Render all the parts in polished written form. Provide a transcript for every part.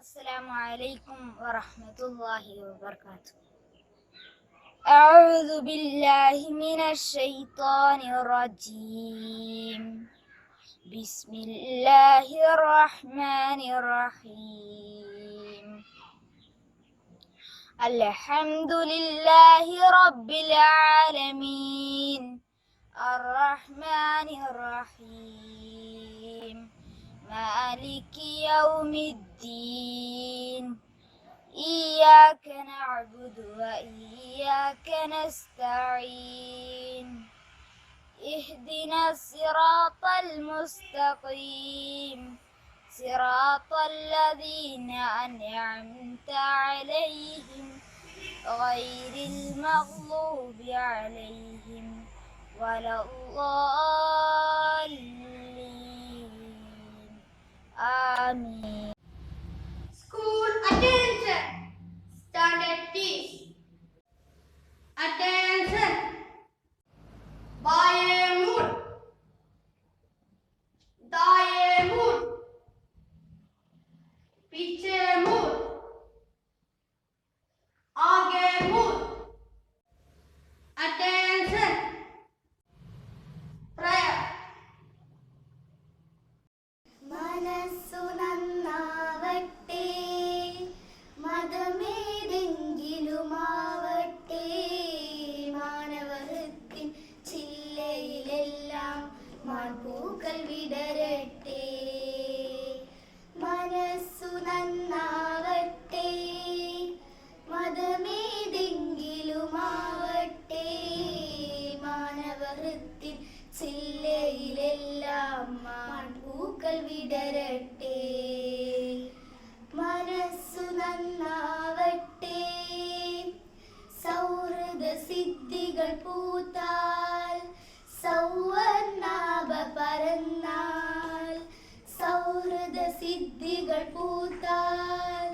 السلام عليكم ورحمة الله وبركاته. أعوذ بالله من الشيطان الرجيم. بسم الله الرحمن الرحيم. الحمد لله رب العالمين الرحمن الرحيم مالك يوم الدين إياك نعبد وإياك نستعين اهدنا الصراط المستقيم صراط الذين أنعمت عليهم غير المغضوب عليهم ولا الضالين آمين. School attention. Standard teach. Attention. Baye mood. Daye mood. Piche mood. Aage mood. Attention. Prayer. മനസ്സു നന്നാവട്ടെ, മതമേതെങ്കിലുമാവട്ടെ, മാനവഹൃത്തിൻ ചില്ലയിലെല്ലാം മാൺപൂക്കൾ വിടരട്ടെ. മനസ്സു നന്നാവട്ടെ, മതമേതെങ്കിലുമാവട്ടെ, മാനവഹൃത്തിൻ ചില്ലയിലെല്ലാം മാൺപൂക്കൾ വിടരട്ടെ. മനസ്സു നന്നാവട്ടെ, സൗഹൃദ സിദ്ധികൾ പൂത്താൽ, സൗവർണാഭ പരന്നാൽ, സൗഹൃദ സിദ്ധികൾ പൂത്താൽ,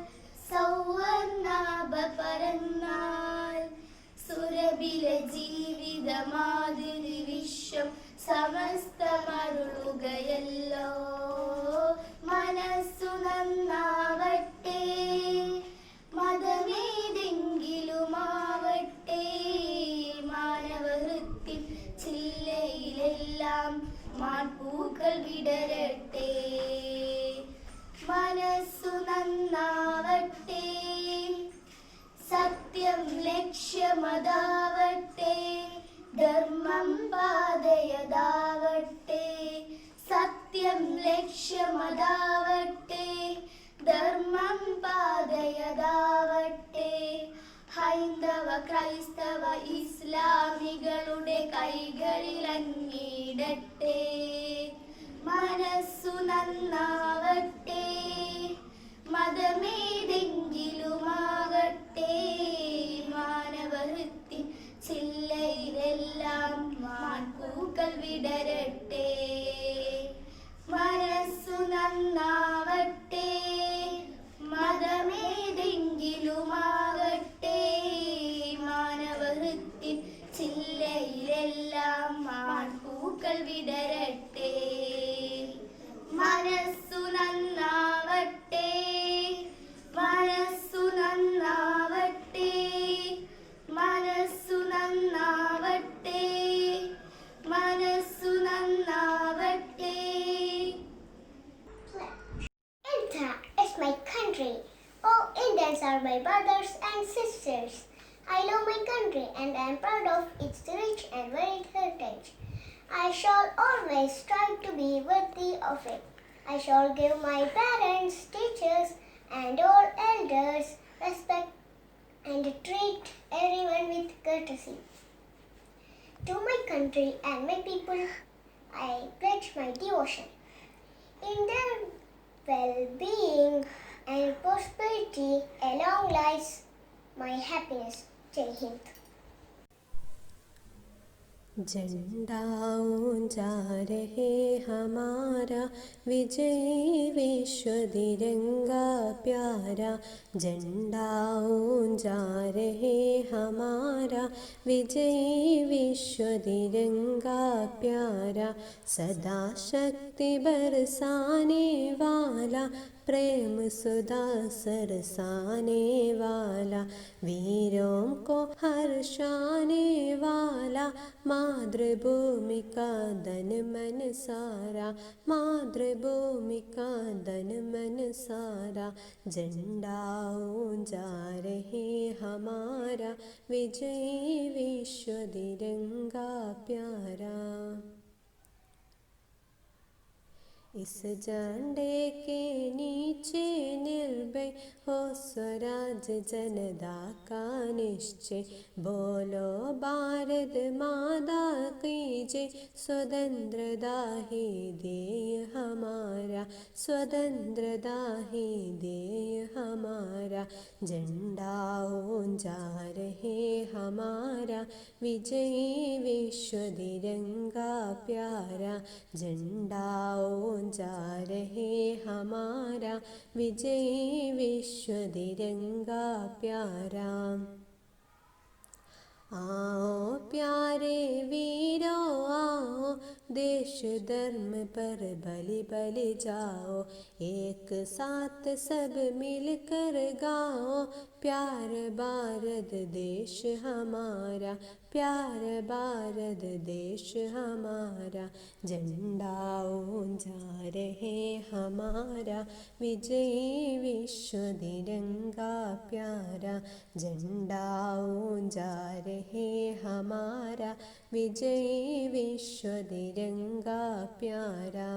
സൗവർണാഭ പരന്നാൽ, സുരഭില ജീവിത മാധുരി വിശ്വം സമസ്തമരുളുകയല്ലോ. മനസ്സു നന്നാവട്ടെ, മതമേതെങ്കിലുമാവട്ടെ, മാനവഹൃത്തിൻ ചില്ലയിലെല്ലാം മാൺപൂക്കൾ വിടരട്ടെ. മനസ്സു നന്നാവട്ടെ, സത്യം ലക്ഷ്യമതാവട്ടെ, ധർമ്മം പാതയതാവട്ടെ, സത്യം ലക്ഷ്യമതാവട്ടെ, ധർമ്മം പാതയതാവട്ടെ. ഹൈന്ദവ ക്രൈസ്തവ ഇസ്ലാമികളുടെ കൈകളിലങ്ങിടട്ടെ. മനസ്സു നന്നാവട്ടെ, മതമേതെങ്കിലുമാകട്ടെ, മാനവഹൃത്തിൻ ചില്ലയിലെല്ലാം മാൺപൂക്കൾ വിടരട്ടെ. മനസ്സു നന്നാവട്ടെ, മതമേതെങ്കിലുമാകട്ടെ, മാനവഹൃത്തിൻ ചില്ലയിലെല്ലാം മാൺപൂക്കൾ വിടരട്ടെ. മനസ്സു നന്നാവട്ടെ, മനസ്സു നന്നാവട്ടെ, മനസ്സു നന്നാവട്ടെ, മനസ്സു നന്നാവട്ടെ. India is my country. All Indians are my brothers and sisters. I love my country and I am proud of its rich and varied heritage. I shall always strive to be worthy of it. I shall give my parents, teachers, and all elders respect and treat everyone with courtesy. To my country and my people, I pledge my devotion. In their well-being and prosperity along lies my happiness. Jai Hind. झंडा ऊंचा रहे हमारा, विजयी विश्व तिरंगा प्यारा. झंडा ऊंचा रहे हमारा, विजयी विश्व तिरंगा प्यारा. सदा शक्ति बरसाने वाला, प्रेम सुधा सरसाने वाला, वीरों को हर्षाने वाला, मातृभूमि का धन मन सारा, मातृभूमि का धन मन सारा। झंडा ऊंचा रहे हमारा, विजयी विश्व तिरंगा प्यारा। इस झंडे के नीचे निर्भय हो स्वराज जनता का निश्चय, बोलो भारत माता की जय, स्वतंत्रता ही ध्येय हमारा, स्वतंत्रता ही ध्येय हमारा। झंडा ऊंचा रहे हमारा, विजयी विश्व तिरंगा प्यारा। झंडा ऊंचा रहे हमारा, विजयी विश्व तिरंगा प्यारा। आओ प्यारे वीरों आओ, देश धर्म पर बलि बलि जाओ, एक साथ सब मिलकर गाओ, प्यार भारत देश हमारा, प्यार भारत देश हमारा। झंडा ऊंचा रहे हमारा, विजयी विश्व तिरंगा प्यारा। झंडा ऊंचा रहे हमारा, विजयी विश्व तिरंगा प्यारा।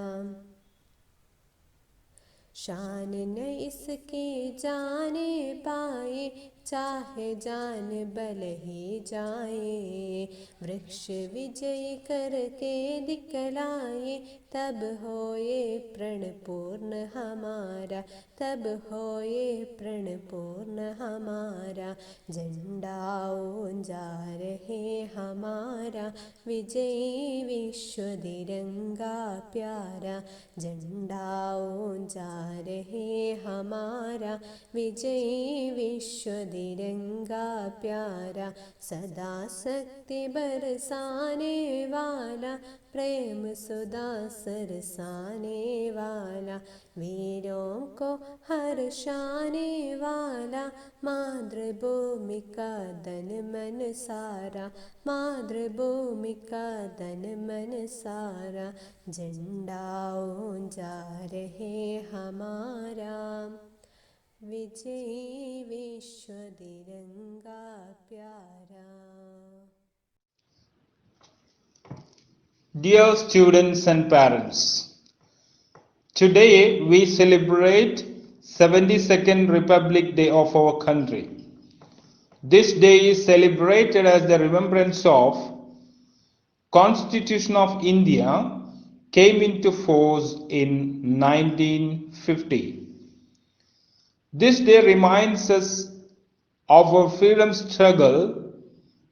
शान न इसकी जाने पाए, चाहे जान बल ही जाए, वृक्ष विजय करके दिखलाए, तब होए प्रण पूर्ण हमारा, तब होए प्रण पूर्ण हमारा। झंडा ऊंचा रहे हमारा, विजयी विश्व तिरंगा प्यारा। झंडा ऊंचा रहे हमारा, विजयी विश्व तिरंगा प्यारा। सदा शक्ति बरसाने वाला, प्रेम सुधा सरसाने वाला, वीरों को हर्षाने वाला, मातृभूमि का धन मन सारा, मातृभूमि का धन मन सारा। झंडा ऊंचा रहे हमारा, विजयी विश्व तिरंगा प्यारा। Dear students and parents, today we celebrate 72nd Republic Day of our country. This day is celebrated as the remembrance of Constitution of India came into force in 1950. This day reminds us of our freedom struggle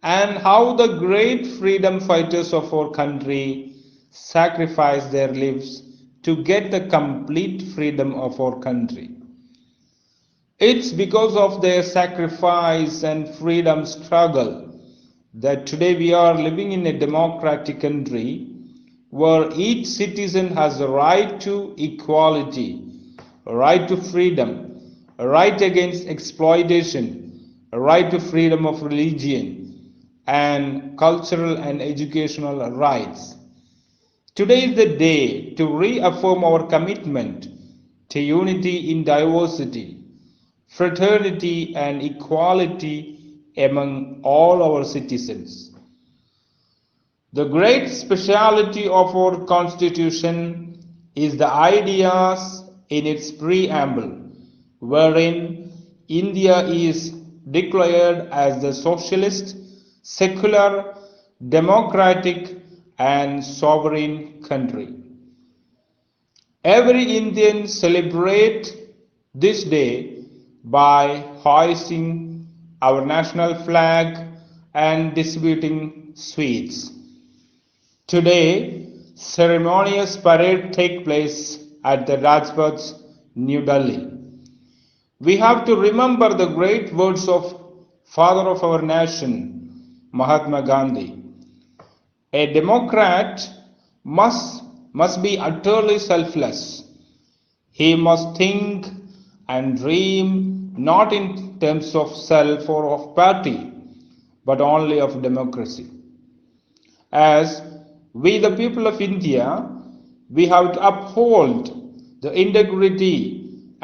and how the great freedom fighters of our country sacrificed their lives to get the complete freedom of our country. It's because of their sacrifice and freedom struggle that today we are living in a democratic country where each citizen has a right to equality, a right to freedom, a right against exploitation, a right to freedom of religion, and cultural and educational rights. Today is the day to reaffirm our commitment to unity in diversity, fraternity and equality among all our citizens. The great speciality of our Constitution is the ideas in its preamble, wherein India is declared as the socialist, secular, democratic and sovereign country. Every Indian celebrates this day by hoisting our national flag and distributing sweets. Today, ceremonious parade takes place at the Rajpath, New Delhi. We have to remember the great words of Father of our nation, Mahatma Gandhi. A democrat must be utterly selfless. He must think and dream not in terms of self or of party, but only of democracy. As we, the people of India, we have to uphold the integrity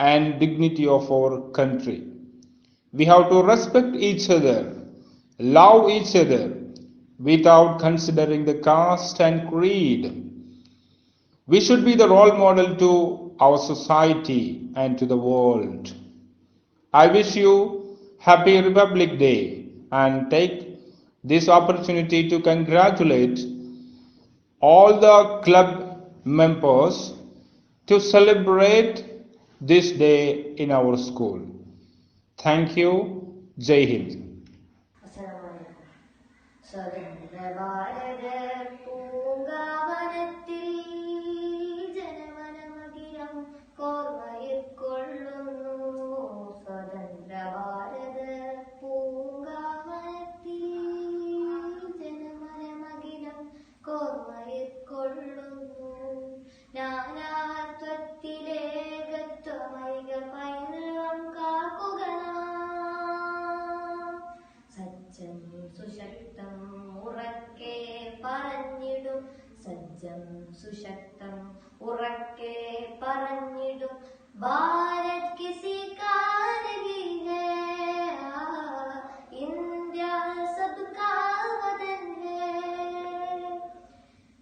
and dignity of our country. We have to respect each other, love each other without considering the caste and creed. We should be the role model to our society and to the world. I wish you Happy Republic Day and take this opportunity to congratulate all the club members to celebrate this day in our school. Thank you. Jai Hind. സ്വതന്ത്ര ഭാരത പൂങ്കാവനത്തിൽ ജനമനമകിരം കോർമയിക്കൊള്ളുന്നു. സ്വതന്ത്ര ഭാരത പൂങ്കാവനത്തിൽ ജനമനമകിരം കോർമയിക്കൊള്ളുന്നു. നാനാത്വത്തിലേകത്വമൈക പൈതൃകം കാക്കുക നാം. സജ്ജം സുശക്തം ഉറക്കെ പറഞ്ഞിടും, സജ്ജം സുശക്തം ഉറക്കെ പറഞ്ഞിടും. ഭാരത് കിസി കാ നഹീ high, India സബ്കാ വതൻ high.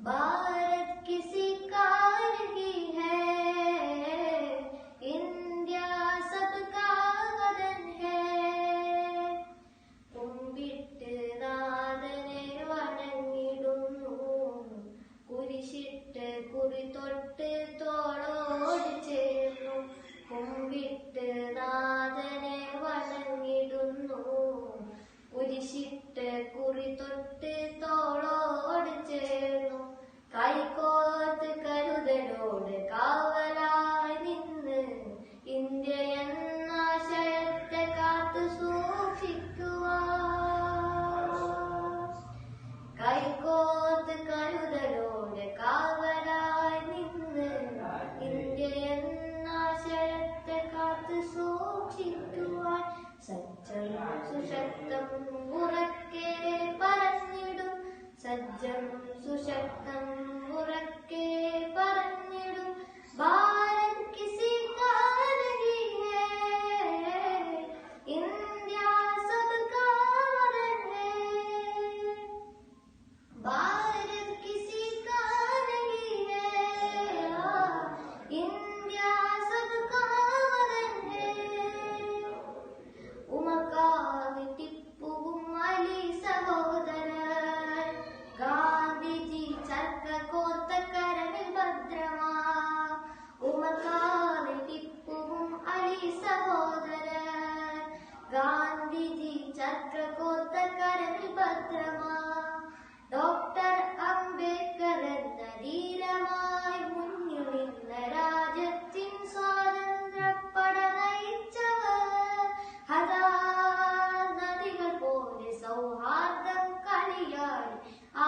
Bharat किसी का नहीं है, इंडिया सबका वतन है. കുമ്പിട്ട് നാഥനെ വണങ്ങിടുന്നു, കുരിശിട്ട് കുറി തൊട്ട് തോളോട് ചേർന്നു. കുമ്പിട്ട് നാഥനെ വണങ്ങിടുന്നു, കുരിശിട്ട് കുറി തൊട്ട് തോളോട് ചേർന്നു. കൈകോർത്ത് കരുതലോട് കാവലായി നിന്ന് ഇന്ത്യ എന്ന ആശയത്തെ കാത്തു സൂക്ഷിക്കുവാൻ. കൈകോർത്ത് കരുതലോട് കാവലായി നിന്ന് ഇന്ത്യ എന്ന ആശയത്തെ കാത്തു സൂക്ഷിക്കുവാൻ. സജ്ജം സുശക്തം ഉറക്കെ പറഞ്ഞിടും, സജ്ജം സുശക്തം ഉറക്കെ പറഞ്ഞിടും. ഭാരത് കിസി കാ നഹീ ഹൈ, ഇന്ത്യ സബ്കാ വതൻ ഹൈ. ഭാരത് കിസി കാ നഹീ ഹൈ, ഇന്ത്യ സബ്കാ വതൻ ഹൈ. ഉമർഖാൻ ടിപ്പുവും അലി സഹോദരൻ, ഗാന്ധിജി ചർക്ക കോർത്ത കരമിൽ ഭദ്രമാ. ഉമർഖാൻ ടിപ്പുവും അലി സഹോദരൻ, ഗാന്ധിജി ചർക്ക കോർത്ത കരമിൽ ഭദ്രമാ. ഡോക്ടർ അംബേദ്കർ എന്ന ധീരമായി മുന്നിൽ നിന്ന രാജ്യത്തിൻ സ്വാതന്ത്ര്യപ്പട നയിച്ചവർ. നദികൾ പോലെ സൗഹാർദ്ദം കളിയായി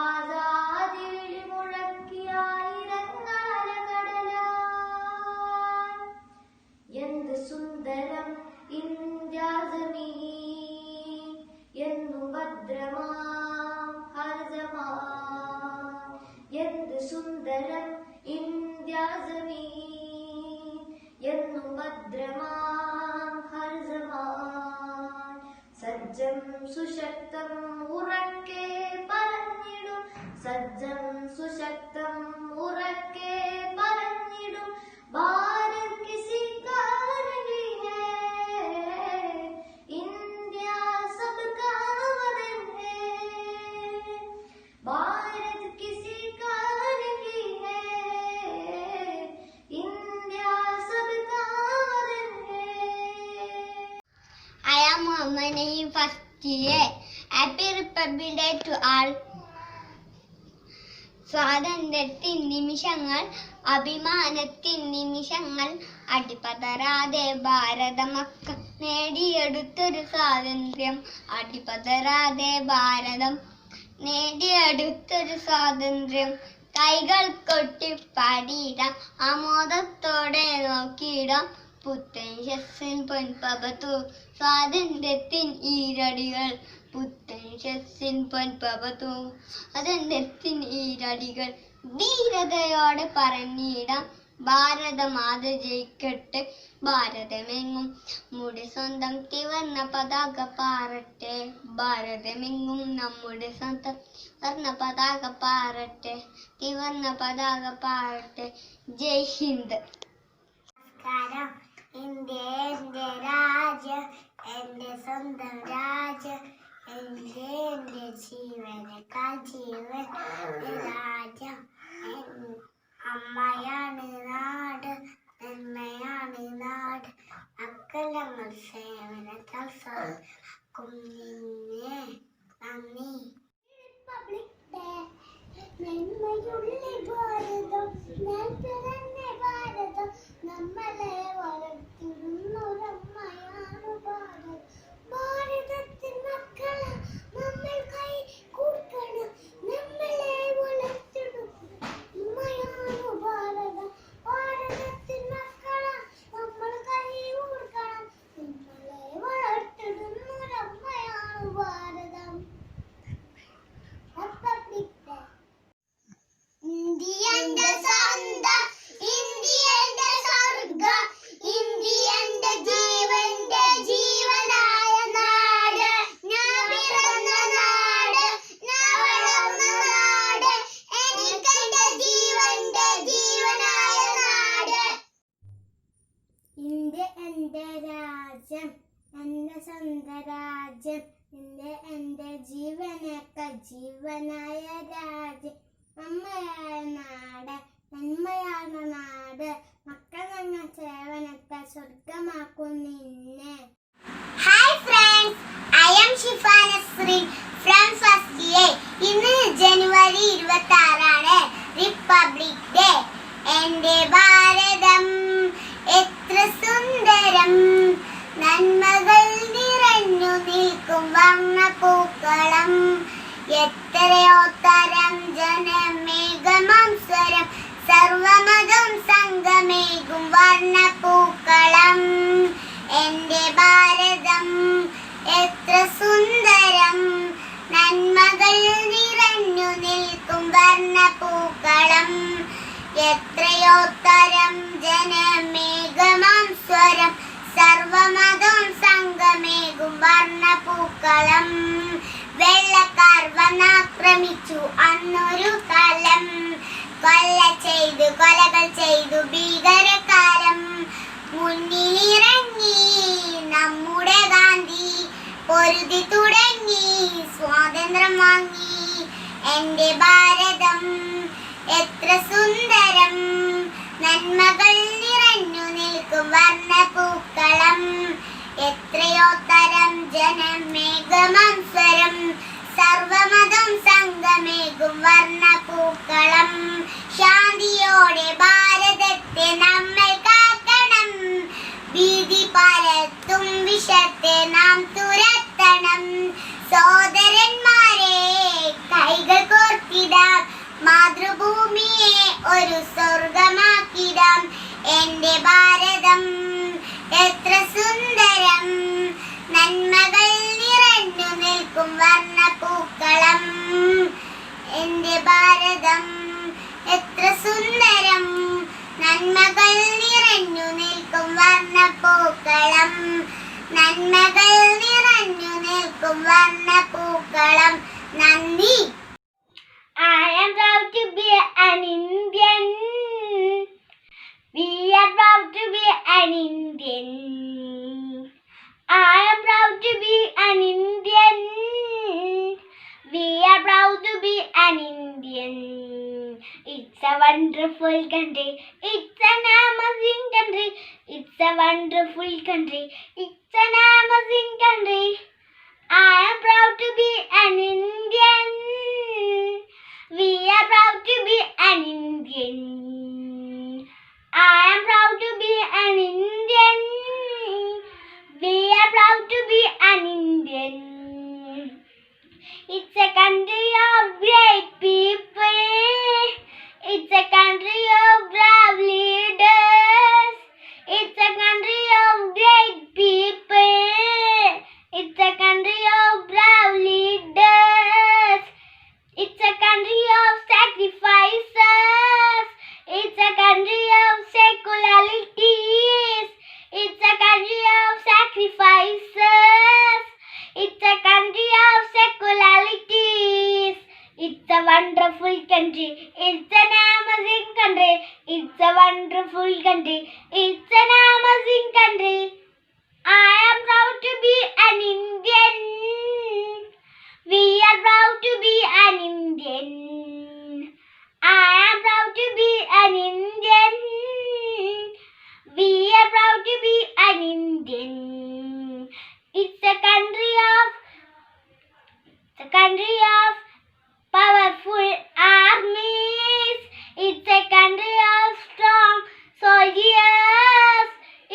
ആസാദി വിളി മുഴക്കിയായിരങ്ങളല കടലായി. എന്ത് സുന്ദരം ഇന്ത്യ ജമീൻ, എന്നു ഭദ്രമാം ഹർജമാൻ. എന്ത് സുന്ദരം ഇന്ത്യ ജമീൻ, എന്നു ഭദ്രമാം ഹർജമാൻ. സജ്ജം സുശക്തം ഉറക്കെ പറഞ്ഞിടും, സജ്ജം സുശക്തം ഉറക്കെ പറഞ്ഞിടും. ഭാരത് കിസി കാ നഹീ ഹൈ, ഇന്ത്യ സബ്കാ വതൻ ഹൈ. ഭാരത് കിസി കാ നഹീ ഹൈ, ഇന്ത്യ സബ്കാ വതൻ high. I am Muhammad Naeem, first year. Happy Republic Day to all. സ്വാതന്ത്ര്യത്തിൻ നിമിഷങ്ങൾ, അഭിമാനത്തിൻ നിമിഷങ്ങൾ, അടിപതരാതെ ഭാരതമക്ക നേടിയെടുത്തൊരു സ്വാതന്ത്ര്യം. അടിപതരാതെ ഭാരതം നേടിയെടുത്തൊരു സ്വാതന്ത്ര്യം. കൈകൾ കൊട്ടിപ്പാടിയിടാം, ആമോദത്തോടെ നോക്കിയിടാം. പുത്തൻ ഷസ്സിൻ പൊൻപവത്തു സ്വാതന്ത്ര്യത്തിൻ ഈരടികൾ. പുത്തൻ ഷസ്സിൻ പൊൻപവത്തു സ്വാതന്ത്ര്യത്തിൻ ഈരടികൾ. ധീരതയോടെ പറഞ്ഞിടാം, ഭാരതമാത ജയിക്കട്ടെ. ഭാരതമെങ്ങും നമ്മുടെ സ്വന്തം ത്രിവർണ്ണ പതാക പാറട്ടെ. ഭാരതമെങ്ങും നമ്മുടെ സ്വന്തം ത്രിവർണ്ണ പതാക പാറട്ടെ. ത്രിവർണ്ണ പതാക പാറട്ടെ. ജയ് ഹിന്ദ്. നമസ്കാരം. ഇന്ത്യ എന്റെ രാജ്യം, എന്റെ സ്വന്തം രാജ്യം. എന്റെ ജീവനേക്കാൾ ജീവൻ രാജ്യം. അമ്മയാണ് നാട്, നന്മയാണ് നാട്. മക്കളങ്ങൾ സേവനത്താൽ കുഞ്ഞിനെ നന്ദി. നന്മയുള്ള ഭാരതം, ഞാൻ പിറന്ന ഭാരതം. നമ്മളെ വളർത്തിടുന്നൊരമ്മയാണ് ഭാരതം. ഭാരതത്തിൻ മക്കളെ നമ്മൾ കൈ കൊടുക്കണം. നമ്മളെ വളർത്തിടും അമ്മയാണ് ഭാരതം. ഭാരതത്തിൻ മക്കളെ നമ്മൾ കൈ കൊടുക്കണം. നമ്മളെ വളർത്തിടുന്നൊരമ്മയാണ് ഭാരതം. ഇന്ത്യന്റെ സ്വന്തം, ഇന്ത്യന്റെ സ്വർഗം. ഇന്ത്യന്റെ ജീവന്റെ ജീവനായ നാട്. ഞാൻ പിറന്ന നാട്, ഞാൻ വളർന്ന നാട്. എനിക്കെന്റെ ജീവന്റെ ജീവനായ നാട്. ഇന്ത്യ എന്റെ രാജ്യം, എന്റെ സ്വന്തം രാജ്യം. ഇന്ത്യ എന്റെ ജീവനേക്കാൾ ജീവനായ രാജ്യം. അമ്മയായ നാട്, നന്മയാണ് നാട്. മക്കൾ എന്ന സേവനത്തെ സ്വർഗമാക്കും നിന്നെ. Hi friends, I am Shifa Nasreen from first A. ഇന്ന് ജനുവരി 26 റിപ്പബ്ലിക് ഡേ. എന്റെ ഭാരതം എത്ര സുന്ദരം, നന്മകൾ നിറഞ്ഞു നിൽക്കും വർണ്ണപ്പൂക്കളം. എത്രയോ തരം ജനമേഘമാം സ്വരം, സർവമതം സംഗമേകും വർണ്ണപ്പൂക്കളം. എന്റെ ഭാരതം എത്ര സുന്ദരം, നന്മകൾ നിറഞ്ഞു നിൽക്കും വർണ്ണപ്പൂക്കളം. എത്രയോ തരം ജനമേഘമാം സ്വരം, സർവമതം സംഗമേകും വർണ്ണപ്പൂക്കളം. വെള്ളക്കാർ വന്നാക്രമിച്ചു അന്നൊരു കാലം, കൊലകൾ ചെയ്തു ഭീകരകാലം. മുന്നിലിറങ്ങി നമ്മുടെ ഗാന്ധി, പൊരുതി തുടങ്ങി സ്വാതന്ത്ര്യം വാങ്ങി. എന്റെ ഭാരതം എത്ര സുന്ദരം, നന്മകൾ നിറഞ്ഞു നിൽക്കും വർണ്ണപ്പൂക്കളം. എത്രയോ തരം ജനമേഘമാം സ്വരം, സർവമതം സംഗമേകും വർണ്ണപ്പൂക്കളം. ശാന്തിയോടെ ഭാരതത്തെ നമ്മൾ കാക്കണം, ഭീതി പരത്തും വിഷത്തെ നാം തുരത്തണം. സോദരന്മാരെ കൈകൾ കോർത്തിടാം, മാതൃഭൂമിയെ ഒരു സ്വർഗമാക്കിടാം. എന്റെ ഭാരതം എത്ര സുന്ദരം, നന്മകൾ നിറഞ്ഞു നിൽക്കും വർണ്ണപ്പൂക്കളം. എന്റെ ഭാരതം എത്ര സുന്ദരം, നന്മകൾ നിറഞ്ഞു നിൽക്കും വർണ്ണപ്പൂക്കളം. നന്മകൾ നിറഞ്ഞു നിൽക്കും വർണ്ണപ്പൂക്കളം. നന്ദി. I am proud to be an Indian. We are proud to be an Indian. I am proud to be an Indian. We are proud to be an Indian. It's a wonderful country. It's an amazing country. It's a wonderful country. It's an amazing country. I am proud to be an Indian. We are proud to be an Indian. I am proud to be an Indian. We are proud to be an Indian. It's a country of great people. It's a country of powerful armies. It's a country of strong soldiers.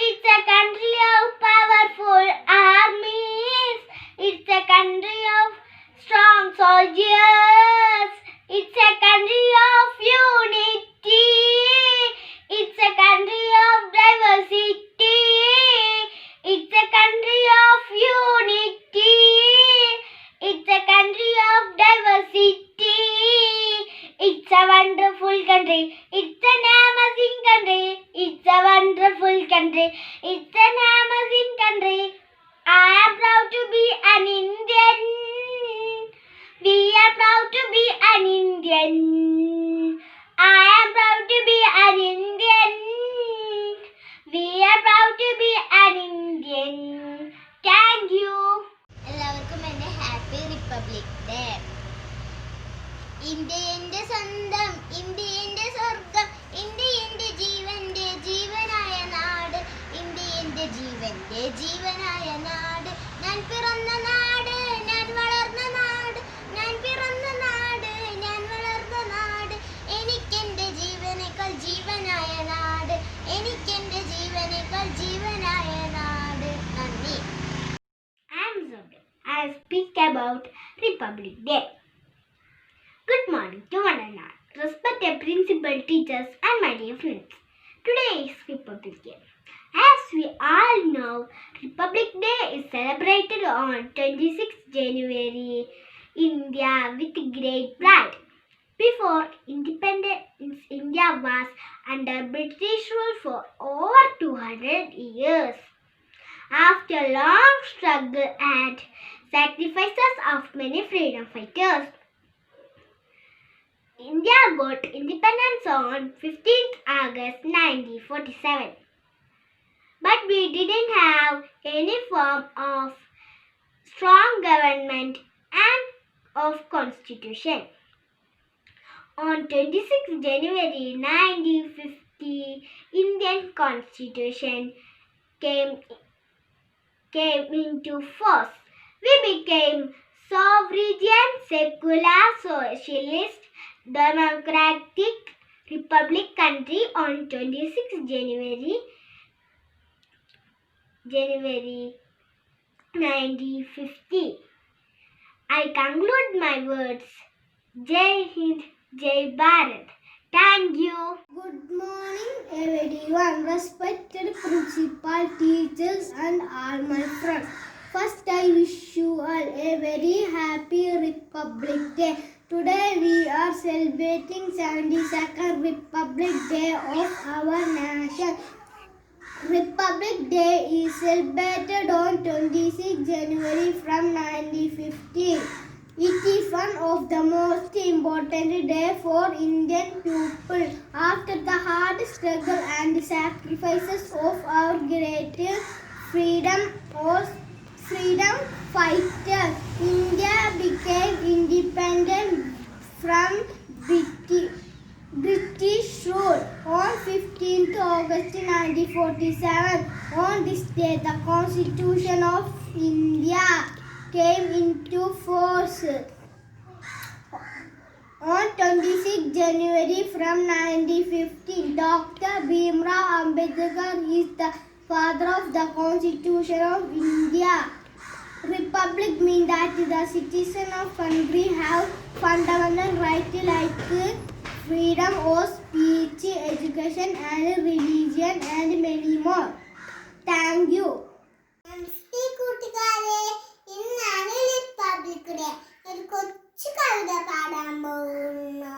It's a country of powerful armies. It's a country of strong soldiers. It's a country of unity. It's a country of diversity. It's a country of unity. It's a country of diversity. It's a wonderful country. It's an amazing country. It's a wonderful country. It's an amazing country. I am proud to be an Indian. We are proud to be an Indian. I am proud to be an Indian. We are proud to be an Indian. Thank you. എല്ലാവർക്കും എൻ്റെ happy republic day. India എൻ്റെ സ്വന്തം, India എൻ്റെ സ്വർഗം, India എൻ്റെ ജീവൻ്റെ ജീവനായ നാട്, India എൻ്റെ ജീവൻ്റെ ജീവനായ നാട്, ഞാൻ പിറന്ന നാട്, ഞാൻ വളർന്ന നാട്, ഞാൻ പിറന്ന നാട്, ഞാൻ വളർന്ന നാട്, എനിക്കെൻ്റെ ജീവനേക്കാൾ ജീവനായ നാട്, എനിക്കെൻ്റെ ജീവനേക്കാൾ ജീവനായ നാട്. നന്ദി. I am Zoe. I speak about Republic Day. Good morning to one and all. Respected principal, teachers, and my dear friends. Today is Republic Day. As we all know, Republic Day is celebrated on 26th January, India with great pride. Before independence, India was under British rule for over 200 years. After long struggle and sacrifices of many freedom fighters, India got independence on 15th August 1947. But we didn't have any form of strong government and of constitution. On 26th January 1950, Indian constitution came into force. We became sovereign, secular, socialist, democratic republic country on 26th January 1950. I conclude my words. Jai Hind, Jai Bharat. Thank you. Good morning, everyone. Respected principal, teachers, and all my friends. First, I wish you all a very happy Republic Day. Today, we are celebrating 72nd Republic Day of our nation. Republic Day is celebrated on 26 January from 1950. It is one of the most important day for Indian people. After the hard struggle and sacrifices of our great freedom fighters, India became independent from British rule on 15th August 1947. On this day, the Constitution of India came into force. On 26 January from 1950, Dr. Bhimrao Ambedkar is the father of the Constitution of India. Republic means that the citizens of country have fundamental rights like freedom of speech, education and religion and many more. Thank you. നമസ്തേ കൂട്ടുകാരെ, ഇന്നാണ് republic day. ഒരു കൊച്ചു കവിത പാടാൻ പോകുന്നു.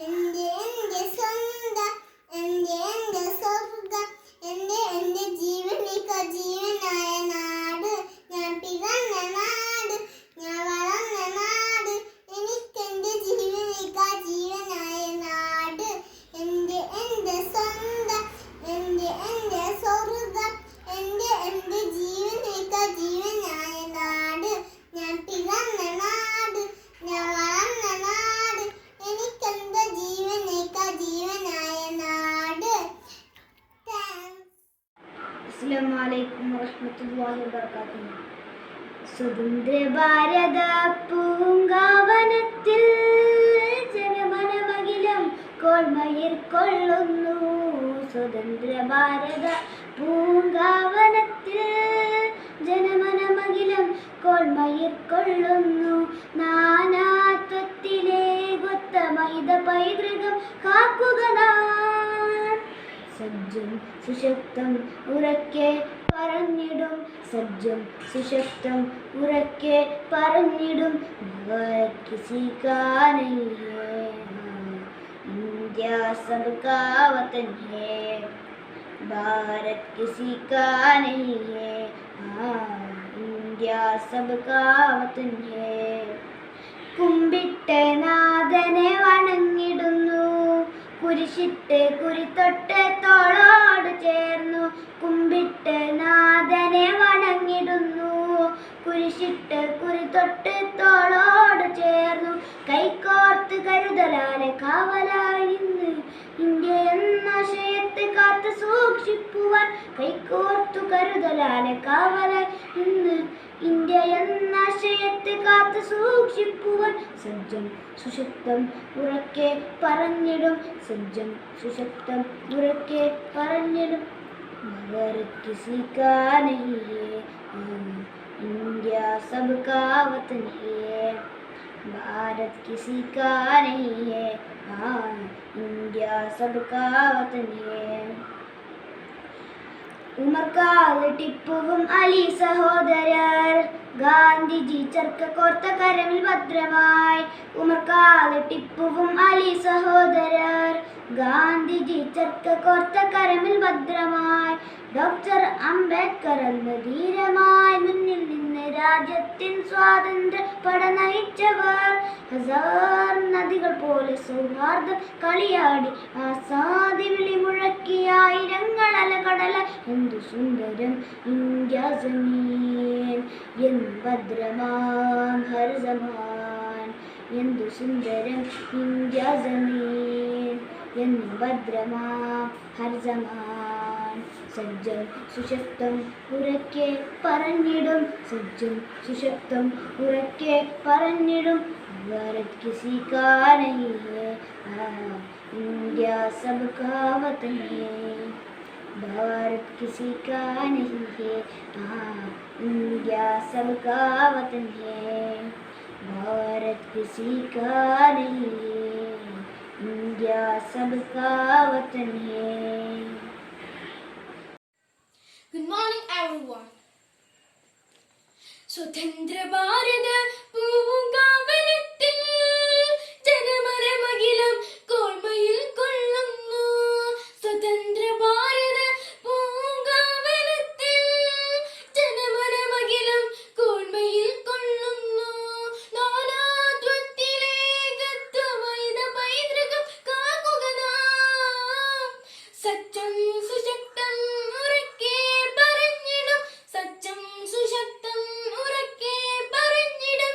എൻ്റെ സ്വന്തം, എൻ്റെ സ്വർഗം, എൻ്റെ ജീവനേക്കാൾ ജീവനായ നാട്, ഞാൻ പിറന്ന നാട്, ഞാൻ വളർന്ന നാട്, എനിക്കെൻ്റെ ജീവനേക്കാൾ ജീവനായ നാട്, എൻ്റെ സ്വന്തം, എൻ്റെ സ്വർഗം, എൻ്റെ ജീവനേക്കാൾ ജീവനായ നാട്, ഞാൻ പിറന്ന നാട്, ഞാൻ വളർന്ന നാട്, എനിക്കെൻ്റെ ജീവനേക്കാൾ ജീവനായ നാട്. അസ്സലാമു അലൈക്കും വറഹ്മത്തുള്ളാഹി വബറകാതുഹു. സ്വതന്ത്ര ഭാരത പൂങ്കാവനത്തിൽ ജനമനമകിലം കോൾമയിർ കൊള്ളുന്നു. സ്വതന്ത്ര ഭാരത പൂങ്കാവനത്തിൽ ജനമനമകിലം കോൾമയിർ കൊള്ളുന്നു. നാനാത്വത്തിലെ ഗൊത്ത മൈത പൈതൃകം കാക്കുക നാം. സജ്ജം സുശക്തം ഉറക്കെ പറഞ്ഞിടും, സജ്ജം സുശക്തം ഉറക്കെ പറഞ്ഞിടും. ഭാരത് കിസി കാ നഹീ ഹൈ, ഇന്ത്യ സബ്കാ വതൻ ഹൈ. ഭാരത് കിസി കാ നഹീ ഹൈ, ഇന്ത്യ സബ്കാ വതൻ ഹൈ. കുമ്പിട്ട് നാഥനെ വണങ്ങിടുന്നു, കുരിശിട്ട് കുരിത്തൊട്ട് തോളോട് ചേർന്നു. കുമ്പിട്ട് നാഥനെ വണങ്ങിടുന്നു, കുരിശിട്ട് കുരിത്തൊട്ട് തോളോട് ചേർന്നു. കൈകോർത്ത് കരുതലാലെ കാവലായി ഇന്ന് ഇന്ത്യ എന്ന ആശയത്തെ കാത്തു സൂക്ഷിക്കുവാൻ. കൈകോർത്തു കരുതലാലെ കാവലായി ഇന്ന് ഇന്ത്യ എന്ന ആശയത്തെ കാത്തു സൂക്ഷിക്കുവാൻ. സജ്ജം സുശക്തം ഉറക്കെ പറഞ്ഞിടും, സജ്ജം സുശക്തം ഉറക്കെ പറഞ്ഞിടും. ഭാരത് കിസി കാ നഹീ ഹൈ, ഇന്ത്യ സബ്കാ വതൻ ഹൈ. ഭാരത് കിസി കാ നഹീ ഹൈ, ഇന്ത്യ സബ്കാ വതൻ ഹൈ. ഉമർകാള് ടിപ്പുവും അലി സഹോദരർ, ഗാന്ധിജി ചർക്ക കോർത്ത കരമിൽ ഭദ്രമായി. ഉമർകാള് ടിപ്പുവും അലി സഹോദരർ, ഗാന്ധിജി ചർക്ക കോർത്ത കരമിൽ ഭദ്രമായി. ഡോക്ടർ അംബേദ്കർ അന്ന് ധീരമായി മുന്നിൽ നിന്ന് രാജ്യത്തിൻ സ്വാതന്ത്ര്യ പട നയിച്ചവർ. ഹസാർ നദികൾ പോലെ സൗഹാർദ്ദം കളിയാടി ആസാദി വിളി മുഴക്കി ആയിരങ്ങൾ അലകടല. എന്തു സുന്ദരം ഇന്ത്യ ജമീൻ, എന്ന് ഭദ്രമാം ഹർ സമാൻ. എന്തു സുന്ദരം ഇന്ത്യ ജമീൻ, എന്ന് ഭദ്രമാം ഹർ സമാൻ. സജ്ജം സുശക്തം ഉറക്കെ പറഞ്ഞിടും, സജ്ജം സുശക്തം ഉറക്കെ പറഞ്ഞിടും. ഭാരത് കിസി കാ നഹീ ഹൈ, ഇന്ത്യ സബ്കാ വതൻ ഹൈ. भारत किसी का नहीं है, इंडिया सबका वतन है. भारत किसी का नहीं है, इंडिया सबका वतन है. Good morning everyone. സ്വതന്ത്ര ഭാരത പൂങ്കാവനത്തിൽ ജനമനമകിലം കോൾമയിൽ കൊള്ളുന്നു. സ്വതന്ത്ര ഭാരത പൂങ്കാവനത്തിൽ ജനമനമകിലം കോൾമയിൽ കൊള്ളുന്നു. നാനാത്വത്തിലെ ഗദ്ദമൈത പൈതൃകം കാക്കുക നാം. സജ്ജം സുശക്തം ഉറക്കെ പറഞ്ഞിടും, സജ്ജം സുശക്തം ഉറക്കെ പറഞ്ഞിടും.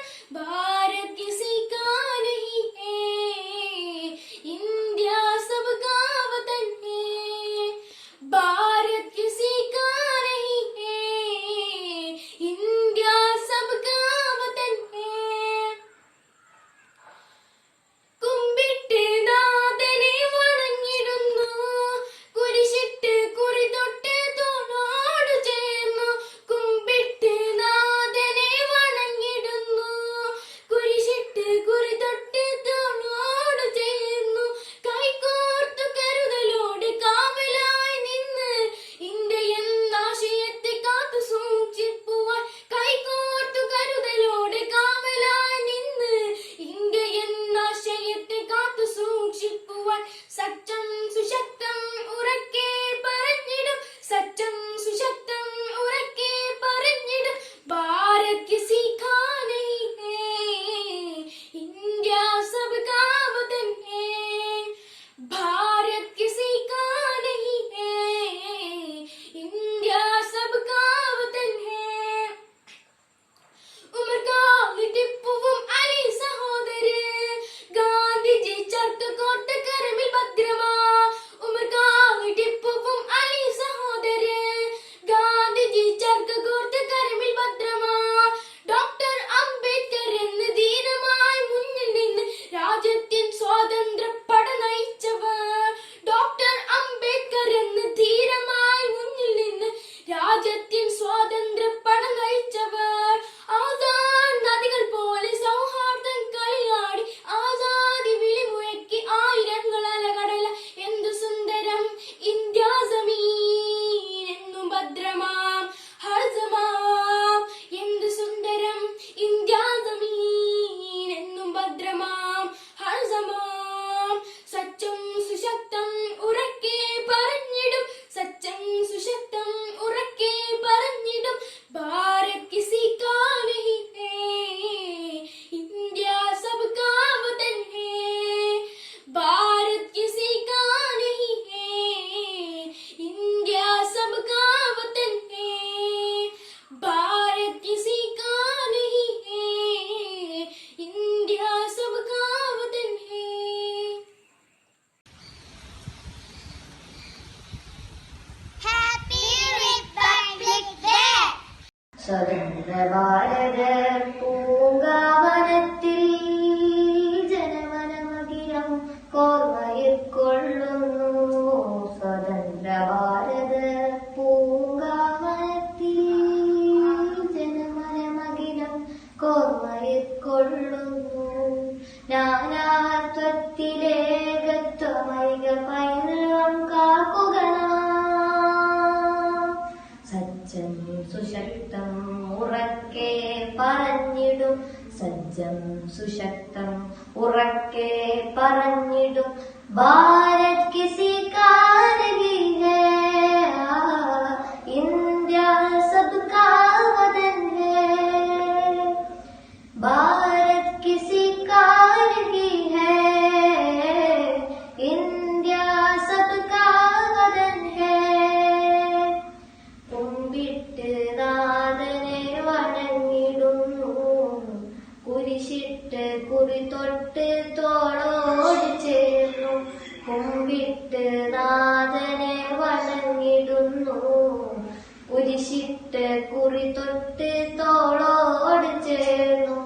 സ്വതന്ത്ര ഭാരത പൂങ്കാവനത്തിൽ ജനമനമകിലം കോർമയിൽ കൊള്ളുന്നു. സ്വതന്ത്ര ഭാരത പൂങ്കാവനത്തിൽ ജനമനമകിലം കോർമയിൽ കൊള്ളുന്നു. നാനാത്വത്തിലേകത്വമൈക പൈതൃകം കാക്കുക നാം. സജ്ജം സുശക്തം ഉറക്കെ പറഞ്ഞിടും. സജ്ജം സുശക്തം ഉറക്കെ പറഞ്ഞിടും. ഭാരത് കിസി കാ നഹീ ഹൈ, ഇന്ത്യ സബ്കാ വതൻ ഹൈ. भारत किसी का नहीं है, इंडिया सबका वतन है. കുമ്പിട്ട് നാഥനെ വണങ്ങിടുന്നു. കുരിശിട്ട് കുറി തൊട്ട് തോളോട് ചേർന്നു. കുമ്പിട്ട് നാഥനെ വണങ്ങിടുന്നു. കുരിശിട്ട് കുറി തൊട്ട് തോളോട് ചേർന്നു.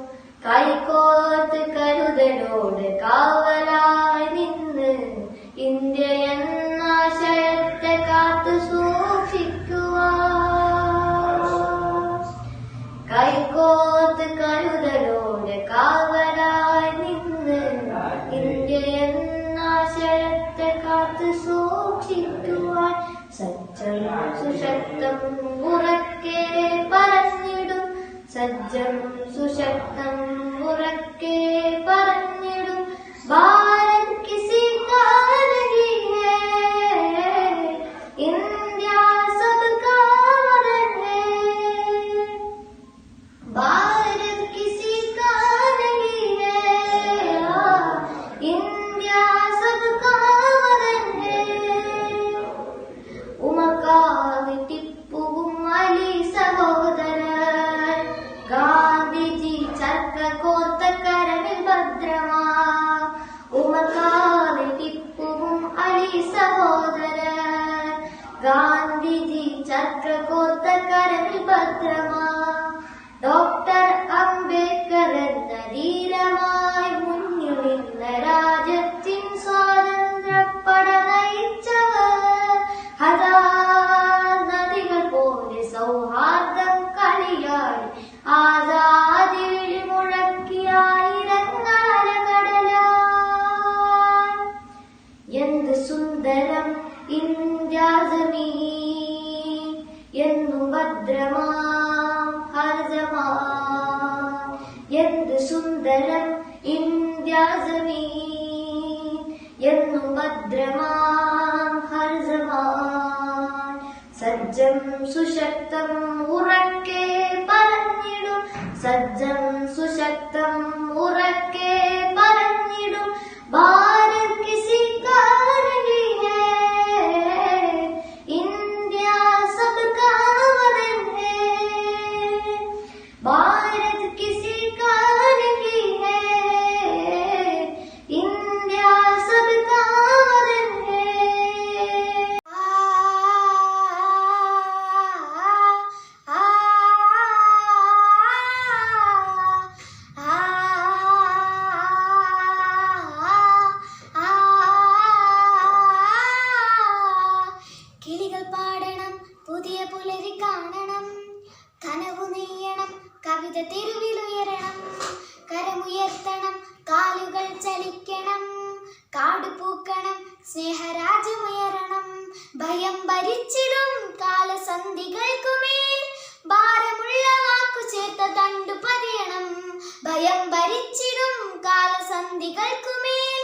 കൈകോർത്ത് കരുതലോട് കാവലായി നിന്ന് ഇന്ത്യ എന്നാശയത്തെ കാത്തു സൂക്ഷിക്കുവാൻ. കൈകോർത്ത് കരുതലോട് കാവലായി നിന്ന് ഇന്ത്യ എന്നാശയത്തെ കാത്തു സൂക്ഷിക്കുവാൻ. സജ്ജം സുശക്തം ഉറക്കെ പറഞ്ഞിടും. സജ്ജം സുശക്തം ഉറക്കെ പറഞ്ഞിടും. ഭാരത് കിസി കാ നഹീ ഹൈ, ഇന്ത്യ സബ്കാ വതൻ ഹൈ. ഭാരത് കിസി കാ നഹീ ഹൈ, ഇന്ത്യ സബ്കാ വതൻ ഹൈ. ഉമകാവ് ടിപ്പുവും അലി സഹോദരൻ. ഗാന്ധിജി ചർക്ക കോർത്ത കരമിൽ ഭദ്രമാ. ഉമകാവ് ടിപ്പുവും അലി സഹോദരൻ. ഗാന്ധിജി ചർക്ക കോർത്ത കരമിൽ ഭദ്രമാ. ഡോക്ടർ അംബേദ്കർ എന്ന ധീരമായി മുന്നിൽ നിന്ന രാജ്യത്തിൻ സ്വാതന്ത്ര്യപ്പട നയിച്ചവർ. നദികൾ പോലെ സൗഹാർദ്ദം കളിയാടി ആസാദി വിളിമുഴക്കിയായിരങ്ങളല കടലായി. എന്ത് സുന്ദരം ഇന്ത്യാസമീൻ, എന്നു ഭദ്രമാം ഹർജമാൻ. എന്ത് സുന്ദരം ഇന്ത്യാസമീൻ, എന്നു ഭദ്രമാം ഹർജമാൻ. സജ്ജം സുശക്തം ഉറക്കെ പറഞ്ഞിടും. സജ്ജം സുശക്തം ഉറക്കെ പറഞ്ഞിടും. ഭാരത് കിസി കാ നഹീ ഹൈ, ഇന്ത്യ സബ്കാ വതൻ ഹൈ. ഭാരത് കിസി കാ നഹീ ഹൈ, ഇന്ത്യ സബ്കാ വതൻ ഹൈ. കിളികൾ പാടണം, പുതിയ പുലരി കാണണം. കനവു നെയ്യണം, കവിത തെരുവിലുയരണം. കരമുയർത്തണം, കാലുകൾ ചലിക്കണം. കാട് പൂക്കണം, സ്നേഹരാജ്യമുയരണം. ഭയം ഭരിച്ചിടും കാലസന്ധികൾക്കുമേൽ ഭാരമുള്ള വാക്കു ചേർത്ത തണ്ടു പതിയണം. ഭയം ഭരിച്ചിടും കാലസന്ധികൾക്കുമേൽ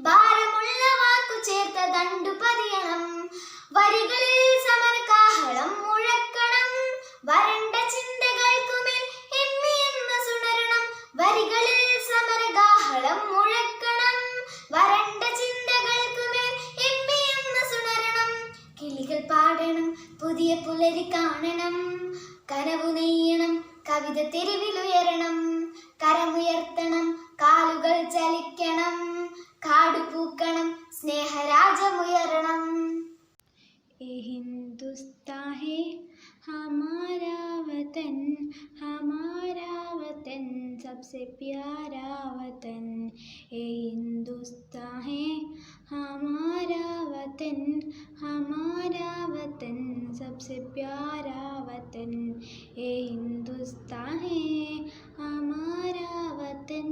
ഭാരമുള്ള വാക്കു ചേർത്ത തണ്ടു പതിയണം. വരികളിൽ സമരകാഹളം മുഴക്കണം. വരണ്ട ചിന്തകൾക്കുമേൽ എമ്മിയെന്ന സുണരണം. വരികളിൽ സമരകാഹളം മുഴക്കണം. വരണ്ട ചിന്തകൾക്കുമേൽ എമ്മിയെന്ന സുണരണം. കിളികൾ പാടണം, പുതിയ പുലരി കാണണം. കനവു നെയ്യണം, കവിത തെരുവിലുയരണം. കരമുയർത്തണം, കാലുകൾ ചലിക്കണം. കാട് പൂക്കണം, സ്നേഹരാജ്യമുയരണം. ये हिंदुस्तान है हमारा वतन सबसे प्यारा वतन ये हिंदुस्तान है। हमारा वतन सबसे प्यारा वतन ये हिंदुस्तान है। हमारा वतन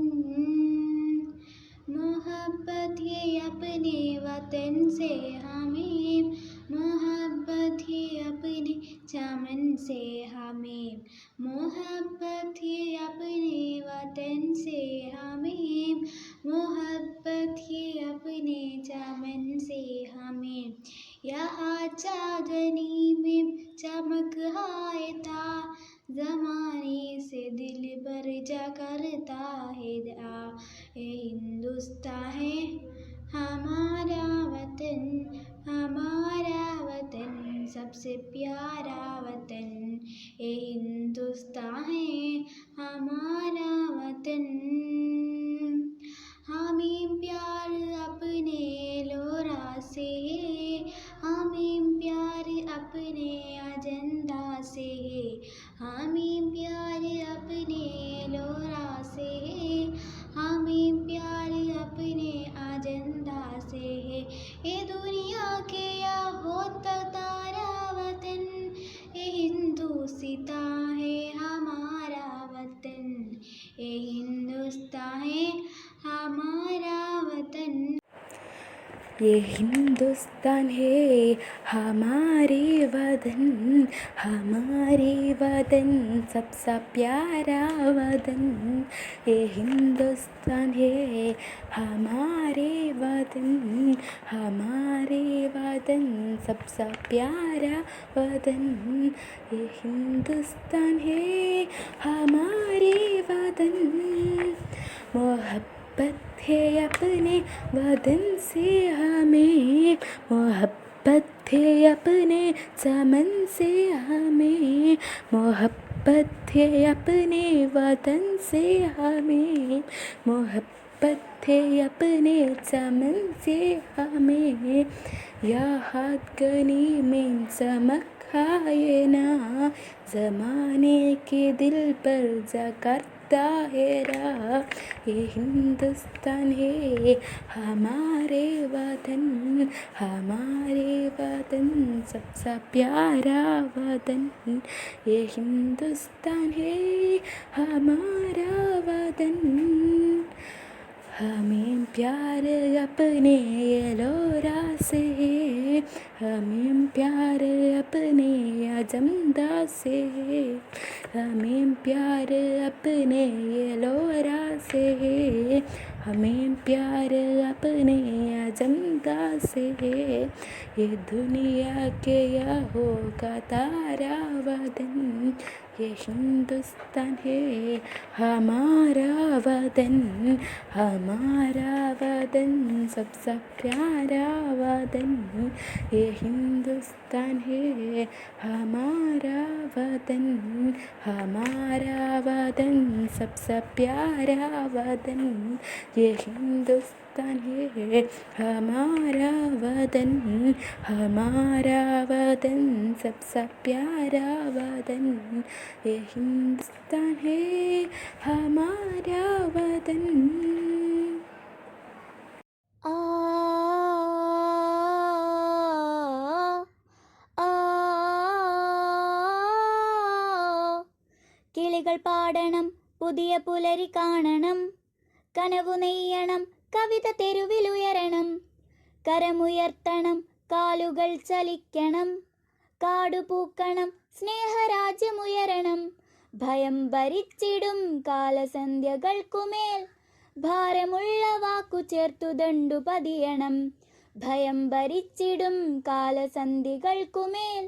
मोहब्बत है अपने वतन से हमें, मोहब्बत है अपने चमन से हमें, मोहब्बत है अपने वतन से हमें, मोहब्बत है अपने चमन से हमें। यहाँ चांदनी में चमक आए था, ज़माने से दिल भर जा करता है दा। ये हिंदुस्तान है हमारा वतन सबसे प्यारा वतन ये हिंदुस्तान है हमारा वतन। हमें प्यार अपने लोरा से है, हमें प्यार अपने अजंदा से है, हमें प्यार अपने लोरा से है, हमें प्यार अपने अजंदा से है। ये दुनिया के या होता तारा वतन ये हिंदुस्तान है हमारा वतन, ये हिंदुस्तान है हमारा वतन। ये हिंदुस्तान है हमारे वतन सबसे प्यारा वतन। ये हिंदुस्तान है हमारे वतन सबसे प्यारा वतन। ये हिंदुस्तान है हमारे वतन। मोहब्बत है अपने वतन से हमें, मोहब्बत है अपने चमन से हमें, मोहब्बत है अपने वतन से हमें, मोहब्बत है अपने चमन से हमें। यहाँ गनी में चमक आए ना, ज़माने के दिल पर जा करता है राह। ये हिंदुस्तान है हमारे वतन सबसे प्यारा वतन। ये हिंदुस्तान है हमारा वतन। हमें प्यार अपने लोरा से है, हमें प्यार अपने अजमदा से है, हमें प्यार अपने लोरा से है, हमें प्यार अपने अजमदा से है। ये दुनिया के या होगा तारा वतन ये हिंदुस्तान है हमारा वतन सबसे प्यारा वतन। ये हिंदुस्तान है हमारा वतन सबसे प्यारा वतन। ये हिंदुस्तान है हमारा वतन सबसे प्यारा वतन। ये हिंदुस्तान है हमारा वतन। കിളികൾ പാടണം പുതിയ പുലരി കാണണം, കനവു നെയ്യണം കവിത തെരുവിലുയരണം, കരമുയർത്തണം കാലുകൾ ചലിക്കണം, കാടുപൂക്കണം സ്നേഹരാജ്യമുയരണം. ഭയം ഭരിച്ചിടും കാലസന്ധ്യകൾക്കുമേൽ ഭാരമുള്ള വാക്കു ചേർത്തു ദണ്ടു പതിയണം. ഭയം ഭരിച്ചിടും കാലസന്ധികൾക്കുമേൽ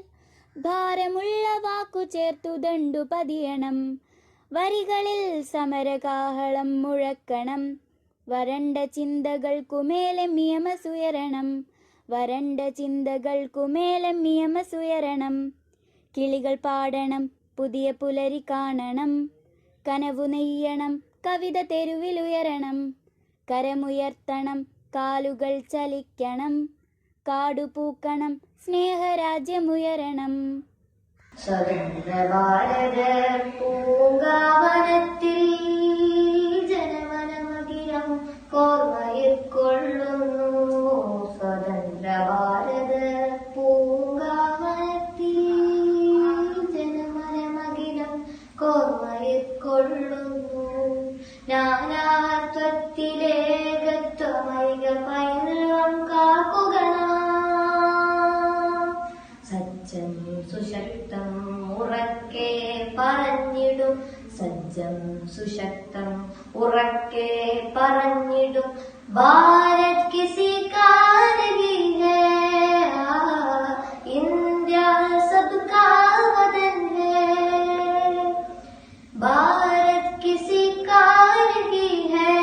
ഭാരമുള്ള വാക്കു ചേർത്തു ദണ്ടു പതിയണം. വരികളിൽ സമരകാഹളം മുഴക്കണം, വരണ്ട ചിന്തകൾക്കുമേലെ നിയമസുയരണം, വരണ്ട ചിന്തകൾക്കുമേലെ നിയമസുയരണം. കിളികൾ പാടണം പുതിയ പുലരി കാണണം, കനവു നെയ്യണം കവിത തെരുവിലുയരണം, കരമുയർത്തണം കാലുകൾ ചലിക്കണം, കാടുപൂക്കണം സ്നേഹരാജ്യമുയരണം. സ്വതന്ത്ര ഭാരത പൂങ്കാവനത്തിൽ ജനമനമകിരം കോർമയിൽ കൊള്ളുന്നു. സ്വതന്ത്ര ഭാരത പൂങ്കാവനത്തിൽ ജനമനമകിരം കോർമയിൽ കൊള്ളുന്നു. നാനാത്വത്തിലേകത്വമൈക പൈതൃകം കാക്കുക നാം. സജ്ജം സുശക്തം ഉറക്കെ പറഞ്ഞിടും. സജ്ജം സുശക്തം ഉറക്കെ പറഞ്ഞിടും. ഭാരത് കിസി കാ നഹീ ഹൈ, ഇന്ത്യ സബ്കാ വതൻ ഹൈ. भारत किसी का नहीं है,